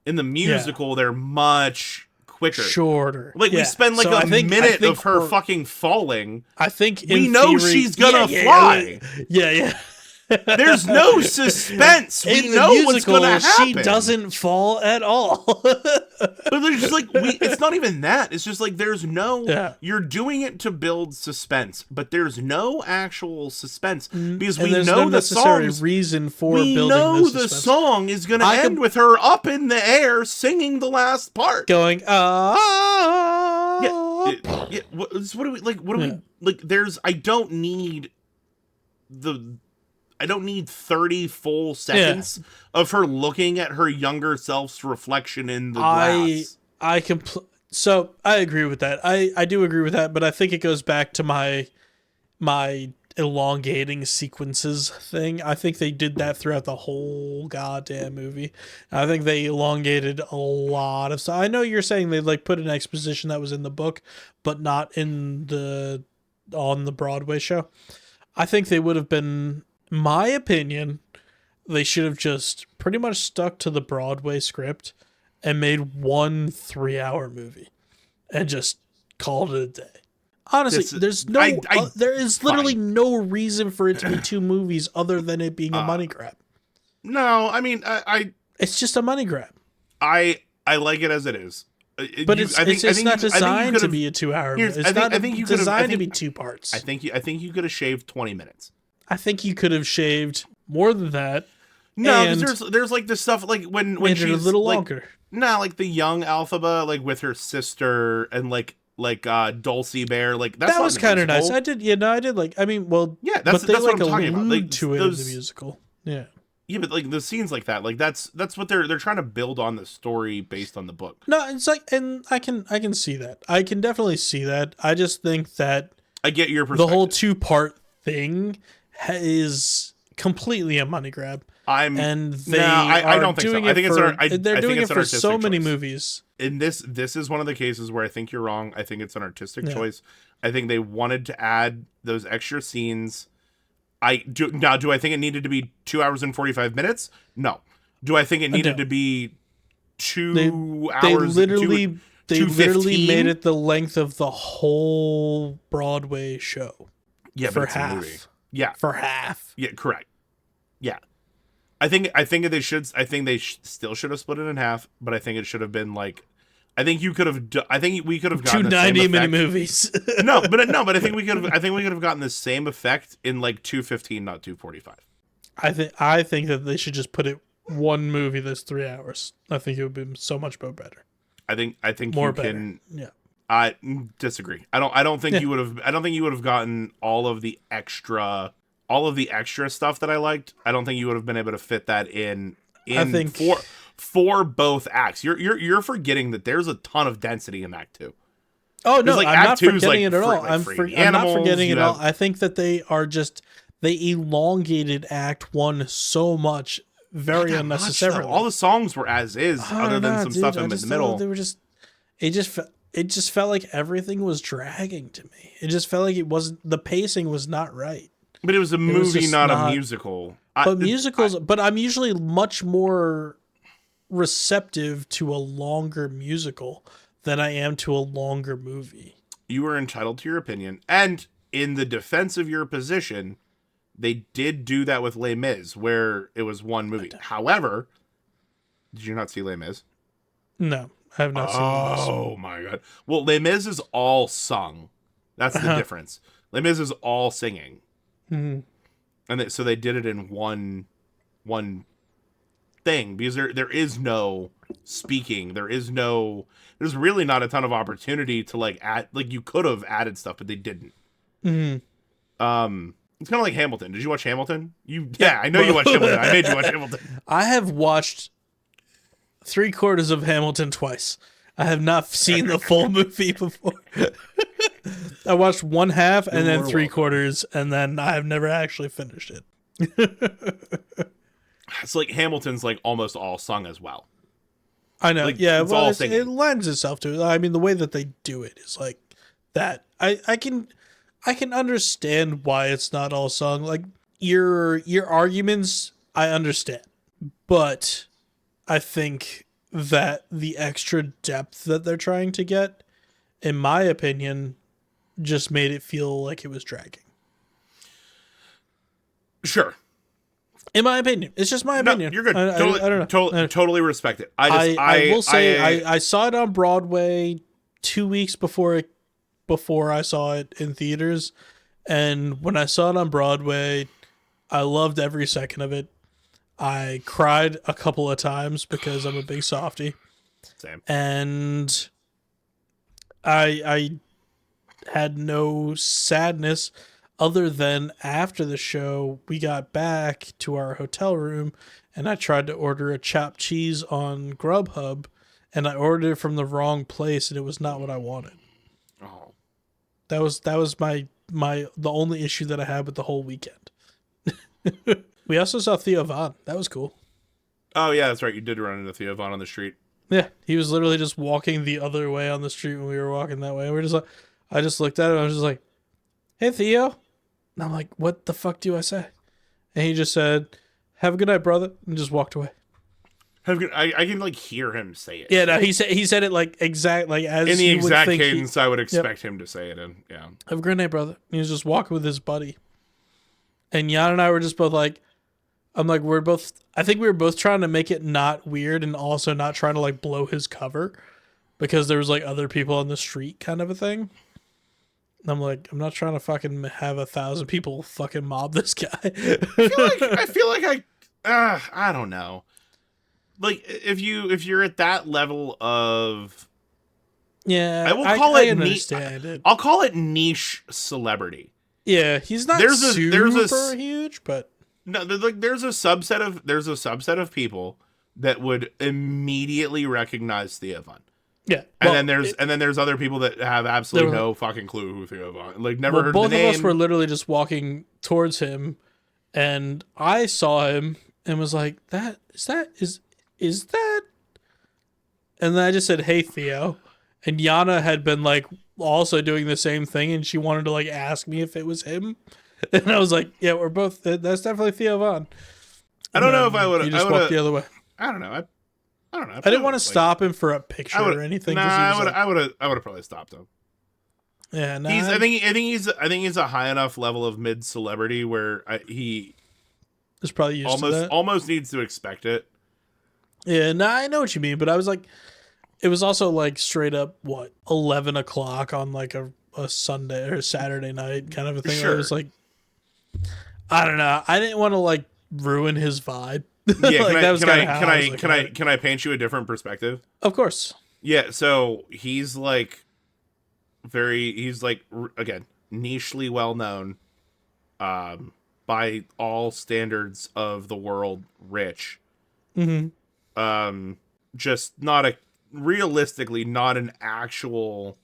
B: In the musical, they're much quicker.
A: Shorter.
B: Like, we spend like a minute of her fucking falling.
A: I think
B: we know she's gonna fly.
A: Yeah.
B: There's no suspense. We know what's gonna happen.
A: She doesn't fall at all.
B: But there's just like it's not even that. It's just like there's no. You're doing it to build suspense, but there's no actual suspense because we know the song's
A: reason for
B: building. We know the song is gonna end with her up in the air singing the last part,
A: going
B: Yeah. What do we like? What do we like? There's. I don't need 30 full seconds of her looking at her younger self's reflection in the glass.
A: So I agree with that. I do agree with that, but I think it goes back to my elongating sequences thing. I think they did that throughout the whole goddamn movie. I think they elongated a lot of stuff. I know you're saying they like put an exposition that was in the book, but not on the Broadway show. I think they would have been, my opinion, they should have just pretty much stuck to the Broadway script and made 1 3-hour movie and just called it a day. Honestly, there is literally no reason for it to be 2 movies other than it being a money grab.
B: No, I mean,
A: it's just a money grab.
B: I like it as it is.
A: But it's not designed to be a 2-hour movie. It's not designed to be 2 parts.
B: I think you could have shaved 20 minutes.
A: I think you could have shaved more than that.
B: No, because there's like this stuff like when she's
A: a little
B: like,
A: longer.
B: No, like the young Alphaba, like with her sister and like Dulcie Bear, like that
A: was kind of nice. I did like. I mean, well,
B: yeah, that's
A: what
B: I'm talking about. Like,
A: to it in the musical, yeah.
B: Yeah, but like the scenes like that, like that's what they're trying to build on the story based on the book.
A: No, it's like, and I can see that. I can definitely see that. I just think that
B: I get your perspective.
A: The whole 2-part thing is completely a money grab.
B: I don't think so. I think
A: they're doing it for so many
B: choice.
A: Movies.
B: In this is one of the cases where I think you're wrong. I think it's an artistic choice. I think they wanted to add those extra scenes. Do I think it needed to be 2 hours and 45 minutes? No. Do I think it needed to be 2 hours? They
A: literally made it the length of the whole Broadway show.
B: Yeah,
A: for
B: but it's
A: half.
B: a movie. Yeah,
A: for half.
B: Yeah, correct. Yeah, I think they should. I think they still should have split it in half, but I think it should have been like. I think you could have. I think we could have gotten
A: 2 90-minute movies.
B: no, but I think we could have. I think we could have gotten the same effect in like 2:15, not 2:45.
A: I think that they should just put it one movie that's 3 hours. I think it would be so much better.
B: I think
A: more
B: you
A: better.
B: Can.
A: Yeah.
B: I disagree. I don't think you would have. I don't think you would have gotten all of the extra stuff that I liked. I don't think you would have been able to fit that in. I think for both acts. You're forgetting that there's a ton of density in Act 2.
A: Oh no,
B: like,
A: I'm not forgetting it at all. I'm not forgetting it at all. I think that they elongated Act 1 so much, very unnecessarily.
B: All the songs were as is, other than some stuff in the middle.
A: They were just. It it just felt like everything was dragging to me. It just felt like it wasn't, the pacing was not right.
B: But it was a movie, not a musical.
A: But musicals, but I'm usually much more receptive to a longer musical than I am to a longer movie.
B: You are entitled to your opinion. And in the defense of your position, they did do that with Les Mis, where it was one movie. However, did you not see Les Mis?
A: No, I have not seen Les Mis.
B: Oh my god. Well, Les Mis is all sung. That's the difference. Les Mis is all singing.
A: Mm-hmm.
B: And so they did it in one thing, because there is no speaking. There's really not a ton of opportunity to like add, like you could have added stuff, but they didn't.
A: Mm-hmm.
B: It's kind of like Hamilton. Did you watch Hamilton? Yeah, I know you watched Hamilton. I made you watch Hamilton.
A: I have watched 3/4 of Hamilton twice. I have not seen the full movie before. I watched one half and then 3/4, and then I have never actually finished it.
B: It's like Hamilton's like almost all sung as well.
A: I know.
B: Like,
A: yeah,
B: it's
A: well,
B: all
A: it lends itself to it. I mean, the way that they do it is like that. I can understand why it's not all sung. Like your arguments, I understand, but I think that the extra depth that they're trying to get, in my opinion, just made it feel like it was dragging.
B: Sure.
A: In my opinion. It's just my opinion.
B: No, you're good.
A: I don't know.
B: Totally respect it.
A: I will say I saw it on Broadway 2 weeks before I saw it in theaters. And when I saw it on Broadway, I loved every second of it. I cried a couple of times because I'm a big softie.
B: Same.
A: And I had no sadness other than after the show, we got back to our hotel room and I tried to order a chopped cheese on Grubhub and I ordered it from the wrong place and it was not what I wanted.
B: Oh.
A: That was the only issue that I had with the whole weekend. We also saw Theo Von. That was cool.
B: Oh yeah, that's right. You did run into Theo Von on the street.
A: Yeah, he was literally just walking the other way on the street when we were walking that way. We're just like, I just looked at him. I was just like, "Hey Theo," and I'm like, "What the fuck do I say?" And he just said, "Have a good night, brother," and just walked away.
B: I can like hear him say it.
A: Yeah, no, he said it like exact like as
B: in the
A: you
B: exact
A: would think
B: cadence I would expect him to say it in. Yeah.
A: Have a great night, brother. And he was just walking with his buddy, and Jan and I were just both like, I think we were both trying to make it not weird and also not trying to like blow his cover because there was like other people on the street kind of a thing. And I'm like, I'm not trying to fucking have 1,000 people fucking mob this guy.
B: I feel like I don't know. Like if you're at that level of,
A: yeah,
B: I will call it
A: understand it.
B: I'll call it niche celebrity.
A: Yeah, he's not super huge, but
B: no, there's a subset of people that would immediately recognize Theo Von.
A: Yeah,
B: and then there's other people that have absolutely no fucking clue who Theo Von. Like never heard
A: both
B: the name.
A: Both of us were literally just walking towards him, and I saw him and was like, is that? And then I just said, "Hey Theo," and Yana had been like also doing the same thing, and she wanted to like ask me if it was him. And I was like, "Yeah, we're both. That's definitely Theo Von."
B: I don't know if I would.
A: You just walked the other way.
B: I don't know. I don't know.
A: I didn't want to stop him for a picture or anything.
B: Nah, I would have probably stopped him.
A: Yeah, no.
B: I think he's a high enough level of mid celebrity where he
A: is probably used to that.
B: Almost needs to expect it.
A: Yeah, no, I know what you mean, but I was like, it was also like straight up 11 o'clock on like a Sunday or Saturday night kind of a thing. Sure. I was like, I don't know. I didn't want to like ruin his vibe.
B: Yeah,
A: like,
B: can I paint you a different perspective?
A: Of course.
B: Yeah, so he's like again, nichely well known, by all standards of the world, rich.
A: Mm-hmm.
B: Just realistically not an actual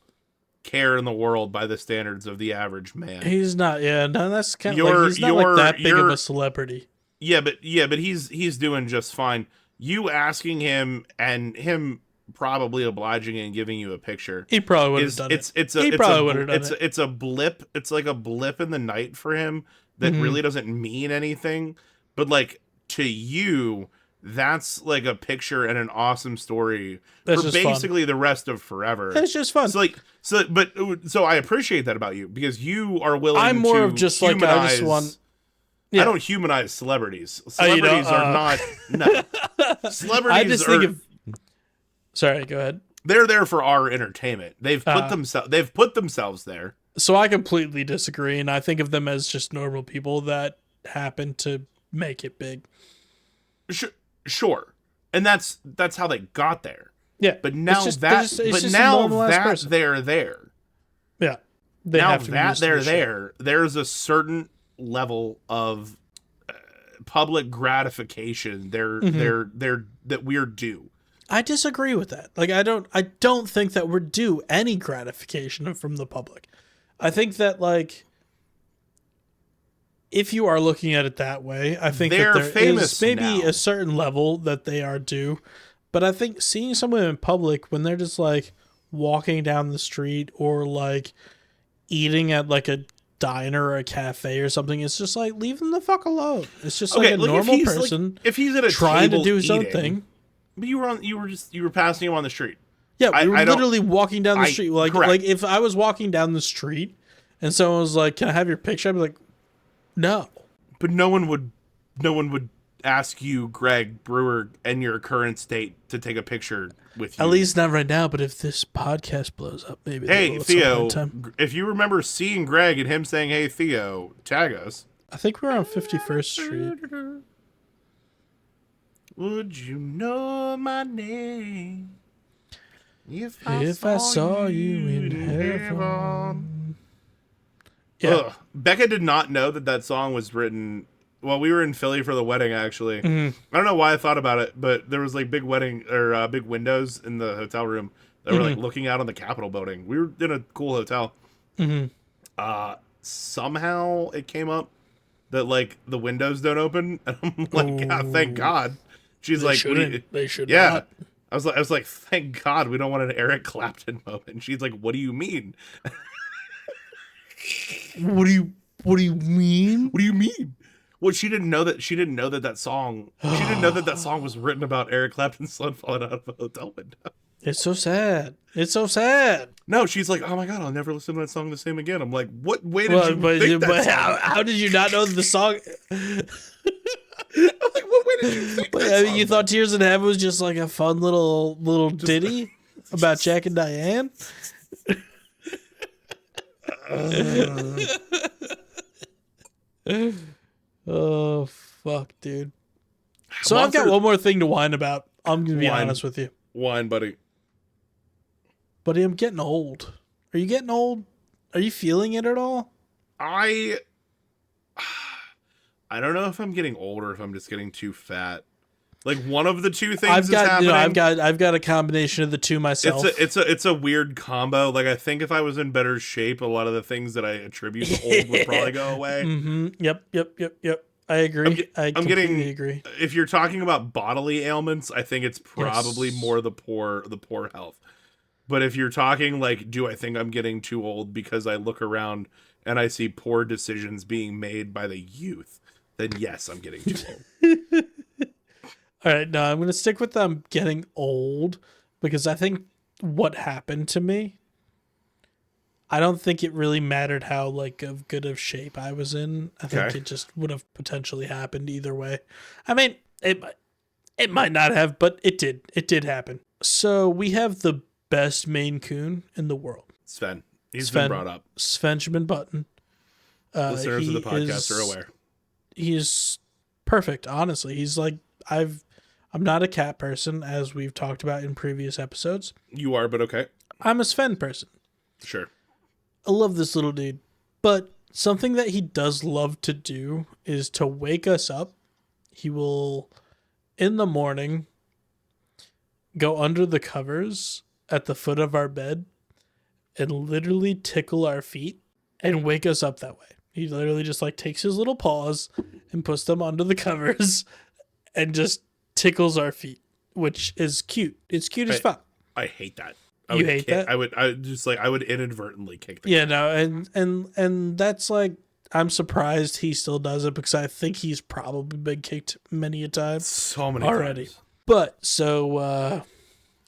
B: care in the world by the standards of the average man.
A: He's not. Yeah, no, that's kind of like he's not like that big of a celebrity.
B: Yeah, but he's doing just fine. You asking him and him probably obliging and giving you a picture.
A: He probably would have done it. He probably would have done it.
B: It's a blip. It's like a blip in the night for him that really doesn't mean anything. But like to you, that's like a picture and an awesome story
A: That's
B: for
A: just
B: basically the rest of forever.
A: It's just fun.
B: So I appreciate that about you because you are willing.
A: I'm more
B: to
A: of just like I just want. Yeah.
B: I don't humanize celebrities. Celebrities are not. No, celebrities
A: I just think of. Sorry, go ahead.
B: They're there for our entertainment. They've put themselves there.
A: So I completely disagree, and I think of them as just normal people that happen to make it big.
B: Sure, and that's how they got there.
A: Yeah,
B: but now
A: it's just
B: that they're there.
A: Yeah, they
B: now
A: have to
B: that they're there. There's a certain level of public gratification. They're that we're due.
A: I disagree with that. Like I don't think that we're due any gratification from the public. I think that like if you are looking at it that way, I think
B: they're
A: that there is maybe
B: now.
A: a certain level that they are due. But I think seeing someone in public when they're just like walking down the street or like eating at like a diner or a cafe or something, it's just like leave them the fuck alone. It's just like a normal person
B: like, if he's at a
A: trying to do
B: eating,
A: something.
B: But you were passing him on the street.
A: Yeah, we were literally walking down the street. Like
B: correct.
A: like if I was walking down the street and someone was like, "Can I have your picture?" I'd be like, "No."
B: But no one would ask you, Greg Brewer, in your current state, to take a picture with you.
A: At least not right now. But if this podcast blows up, maybe.
B: Hey Theo, if you remember seeing Greg and him saying, "Hey Theo," tag us.
A: I think we're on 51st Street.
B: Would you know my name if
A: I saw you in heaven? Yeah.
B: Ugh. Becca did not know that song was written. Well, we were in Philly for the wedding, actually. I don't know why I thought about it, but there was like big windows in the hotel room that were like looking out on the Capitol building. We were in a cool hotel. Somehow it came up that like the windows don't open, and I'm like, yeah, thank God. She's
A: they
B: like,
A: shouldn't. They should
B: yeah.
A: not.
B: I was like, thank God we don't want an Eric Clapton moment. And she's like, what do you mean?
A: What do you mean?
B: What do you mean? Well, she didn't know that that song. She didn't know that song was written about Eric Clapton's son falling out of a hotel window.
A: It's so sad. It's so sad.
B: No, she's like, oh my God, I'll never listen to that song the same again. I'm like, what way did you think that song?
A: How did you not know the song?
B: I'm like, what way did you think that
A: I mean,
B: song?
A: you thought Tears in Heaven was just like a fun little ditty about Jack and Diane? Oh, fuck, dude. So I've got one more thing to whine about. I'm going to be honest with you.
B: Whine, buddy.
A: Buddy, I'm getting old. Are you getting old? Are you feeling it at all?
B: I don't know if I'm getting older, if I'm just getting too fat. Like one of the two things is happening.
A: I've got a combination of the two myself.
B: It's a weird combo. Like I think if I was in better shape, a lot of the things that I attribute to old would probably go away.
A: Yep. I agree. I completely agree.
B: If you're talking about bodily ailments, I think it's probably more the poor health. But if you're talking like, do I think I'm getting too old because I look around and I see poor decisions being made by the youth, then yes, I'm getting too old.
A: All right, no, I'm going to stick with I'm getting old because I think what happened to me, I don't think it really mattered how like of good of shape I was in. I think it just would have potentially happened either way. I mean, it might not have, but it did. It did happen. So we have the best Maine Coon in the world.
B: Sven. He's been brought up.
A: Svenjamin Button.
B: Listeners of the podcast are aware.
A: He's perfect, honestly. He's like, I'm not a cat person, as we've talked about in previous episodes.
B: You are, but okay.
A: I'm a Sven person.
B: Sure.
A: I love this little dude. But something that he does love to do is to wake us up. He will, in the morning, go under the covers at the foot of our bed and literally tickle our feet and wake us up that way. He literally just like takes his little paws and puts them under the covers and just tickles our feet, which is cute. It's cute as fuck.
B: I hate that.
A: You hate that?
B: I would inadvertently kick the
A: Yeah, no, and that's like, I'm surprised he still does it, because I think he's probably been kicked many a time
B: so many
A: already.
B: times.
A: But so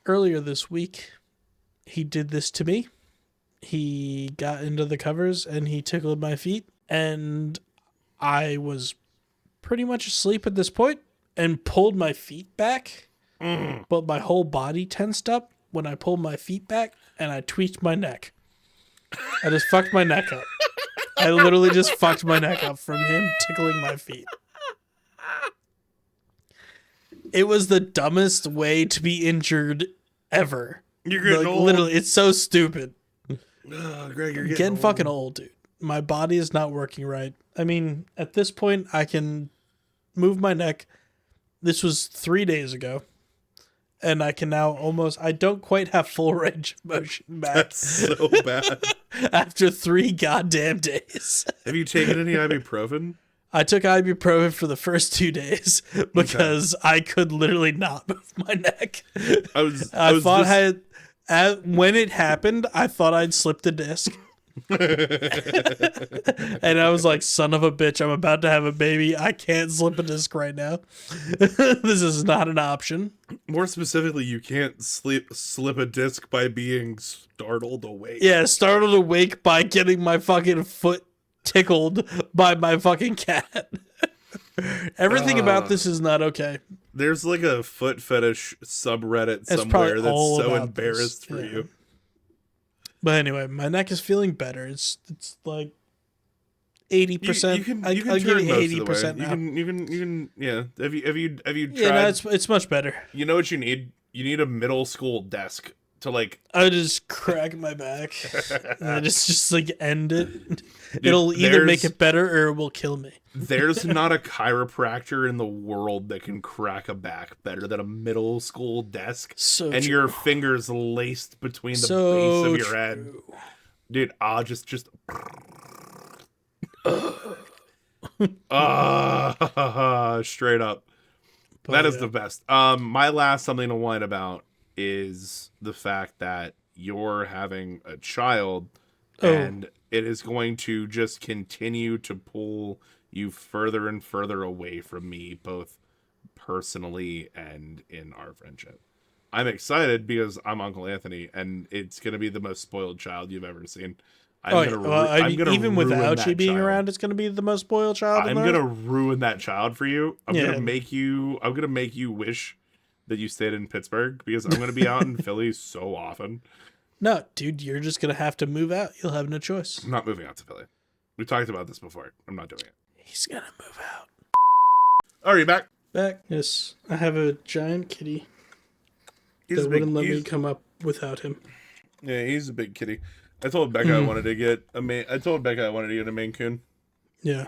A: earlier this week, he did this to me. He got into the covers and he tickled my feet, and I was pretty much asleep at this point and pulled my feet back, but my whole body tensed up when I pulled my feet back, and I tweaked my neck. I just fucked my neck up. I literally just fucked my neck up from him tickling my feet. It was the dumbest way to be injured ever.
B: You're getting old.
A: Literally, it's so stupid.
B: Greg, you're
A: Getting
B: old.
A: fucking old, dude. My body is not working right. I mean, at this point, I can move my neck. This was 3 days ago. And I can now I don't quite have full range of motion back.
B: That's so bad.
A: After 3 goddamn days.
B: Have you taken any ibuprofen?
A: I took ibuprofen for the first 2 days because I could literally not move my neck. When it happened, I thought I'd slipped a disc. And I was like, son of a bitch, I'm about to have a baby. I can't slip a disc right now. This is not an option.
B: More specifically, you can't slip a disc by being startled awake.
A: Yeah, startled awake by getting my fucking foot tickled by my fucking cat. Everything about this is not okay.
B: There's like a foot fetish subreddit
A: It's
B: somewhere that's
A: all
B: so
A: about
B: embarrassed
A: this.
B: for you.
A: But anyway, my neck is feeling better. It's like 80%.
B: I'll give you
A: turn most
B: 80%
A: now.
B: You can yeah. Have you tried?
A: Yeah, no, it's much better.
B: You know what you need? You need a middle school desk to like.
A: I just crack my back and I just like end it.
B: Dude,
A: It'll either make it better or it will kill me.
B: There's not a chiropractor in the world that can crack a back better than a middle school desk.
A: So
B: and
A: true.
B: your fingers laced between the base of your head. Dude, I'll just straight up.
A: But
B: that is the best. My last something to whine about is the fact that you're having a child and it is going to just continue to pull you further and further away from me, both personally and in our friendship. I'm excited because I'm Uncle Anthony and it's going to be the most spoiled child you've ever seen.
A: Even without you being around, it's going to be the most spoiled child.
B: I'm going to ruin that child for you. I'm going to make you wish that you stayed in Pittsburgh because I'm going to be out in Philly so often.
A: No, dude, you're just going to have to move out. You'll have no choice.
B: I'm not moving out to Philly. We talked about this before. I'm not doing it.
A: He's going to move out.
B: Are you back?
A: Back? Yes. I have a giant kitty that wouldn't let me come up without him.
B: Yeah, he's a big kitty. I told Becca I wanted to get a Maine Coon.
A: Yeah.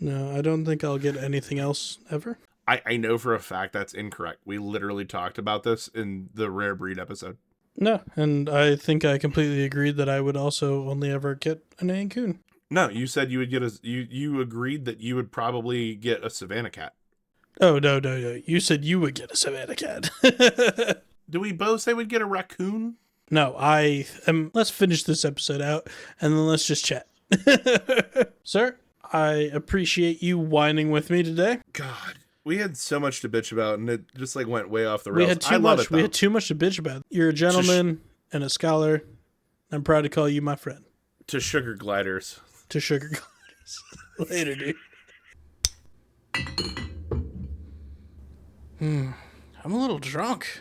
A: No, I don't think I'll get anything else ever.
B: I know for a fact that's incorrect. We literally talked about this in the rare breed episode.
A: No, and I think I completely agreed that I would also only ever get a Maine Coon.
B: No, you said you would get you agreed that you would probably get a Savannah cat.
A: Oh, no. You said you would get a Savannah cat.
B: Did we both say we'd get a raccoon?
A: No, let's finish this episode out and then let's just chat. Sir, I appreciate you whining with me today.
B: God, we had so much to bitch about and it just like went way off the rails.
A: We had too much to bitch about. You're a gentleman and a scholar. I'm proud to call you my friend.
B: To sugar gliders.
A: To sugar gliders. Later, dude. I'm a little drunk.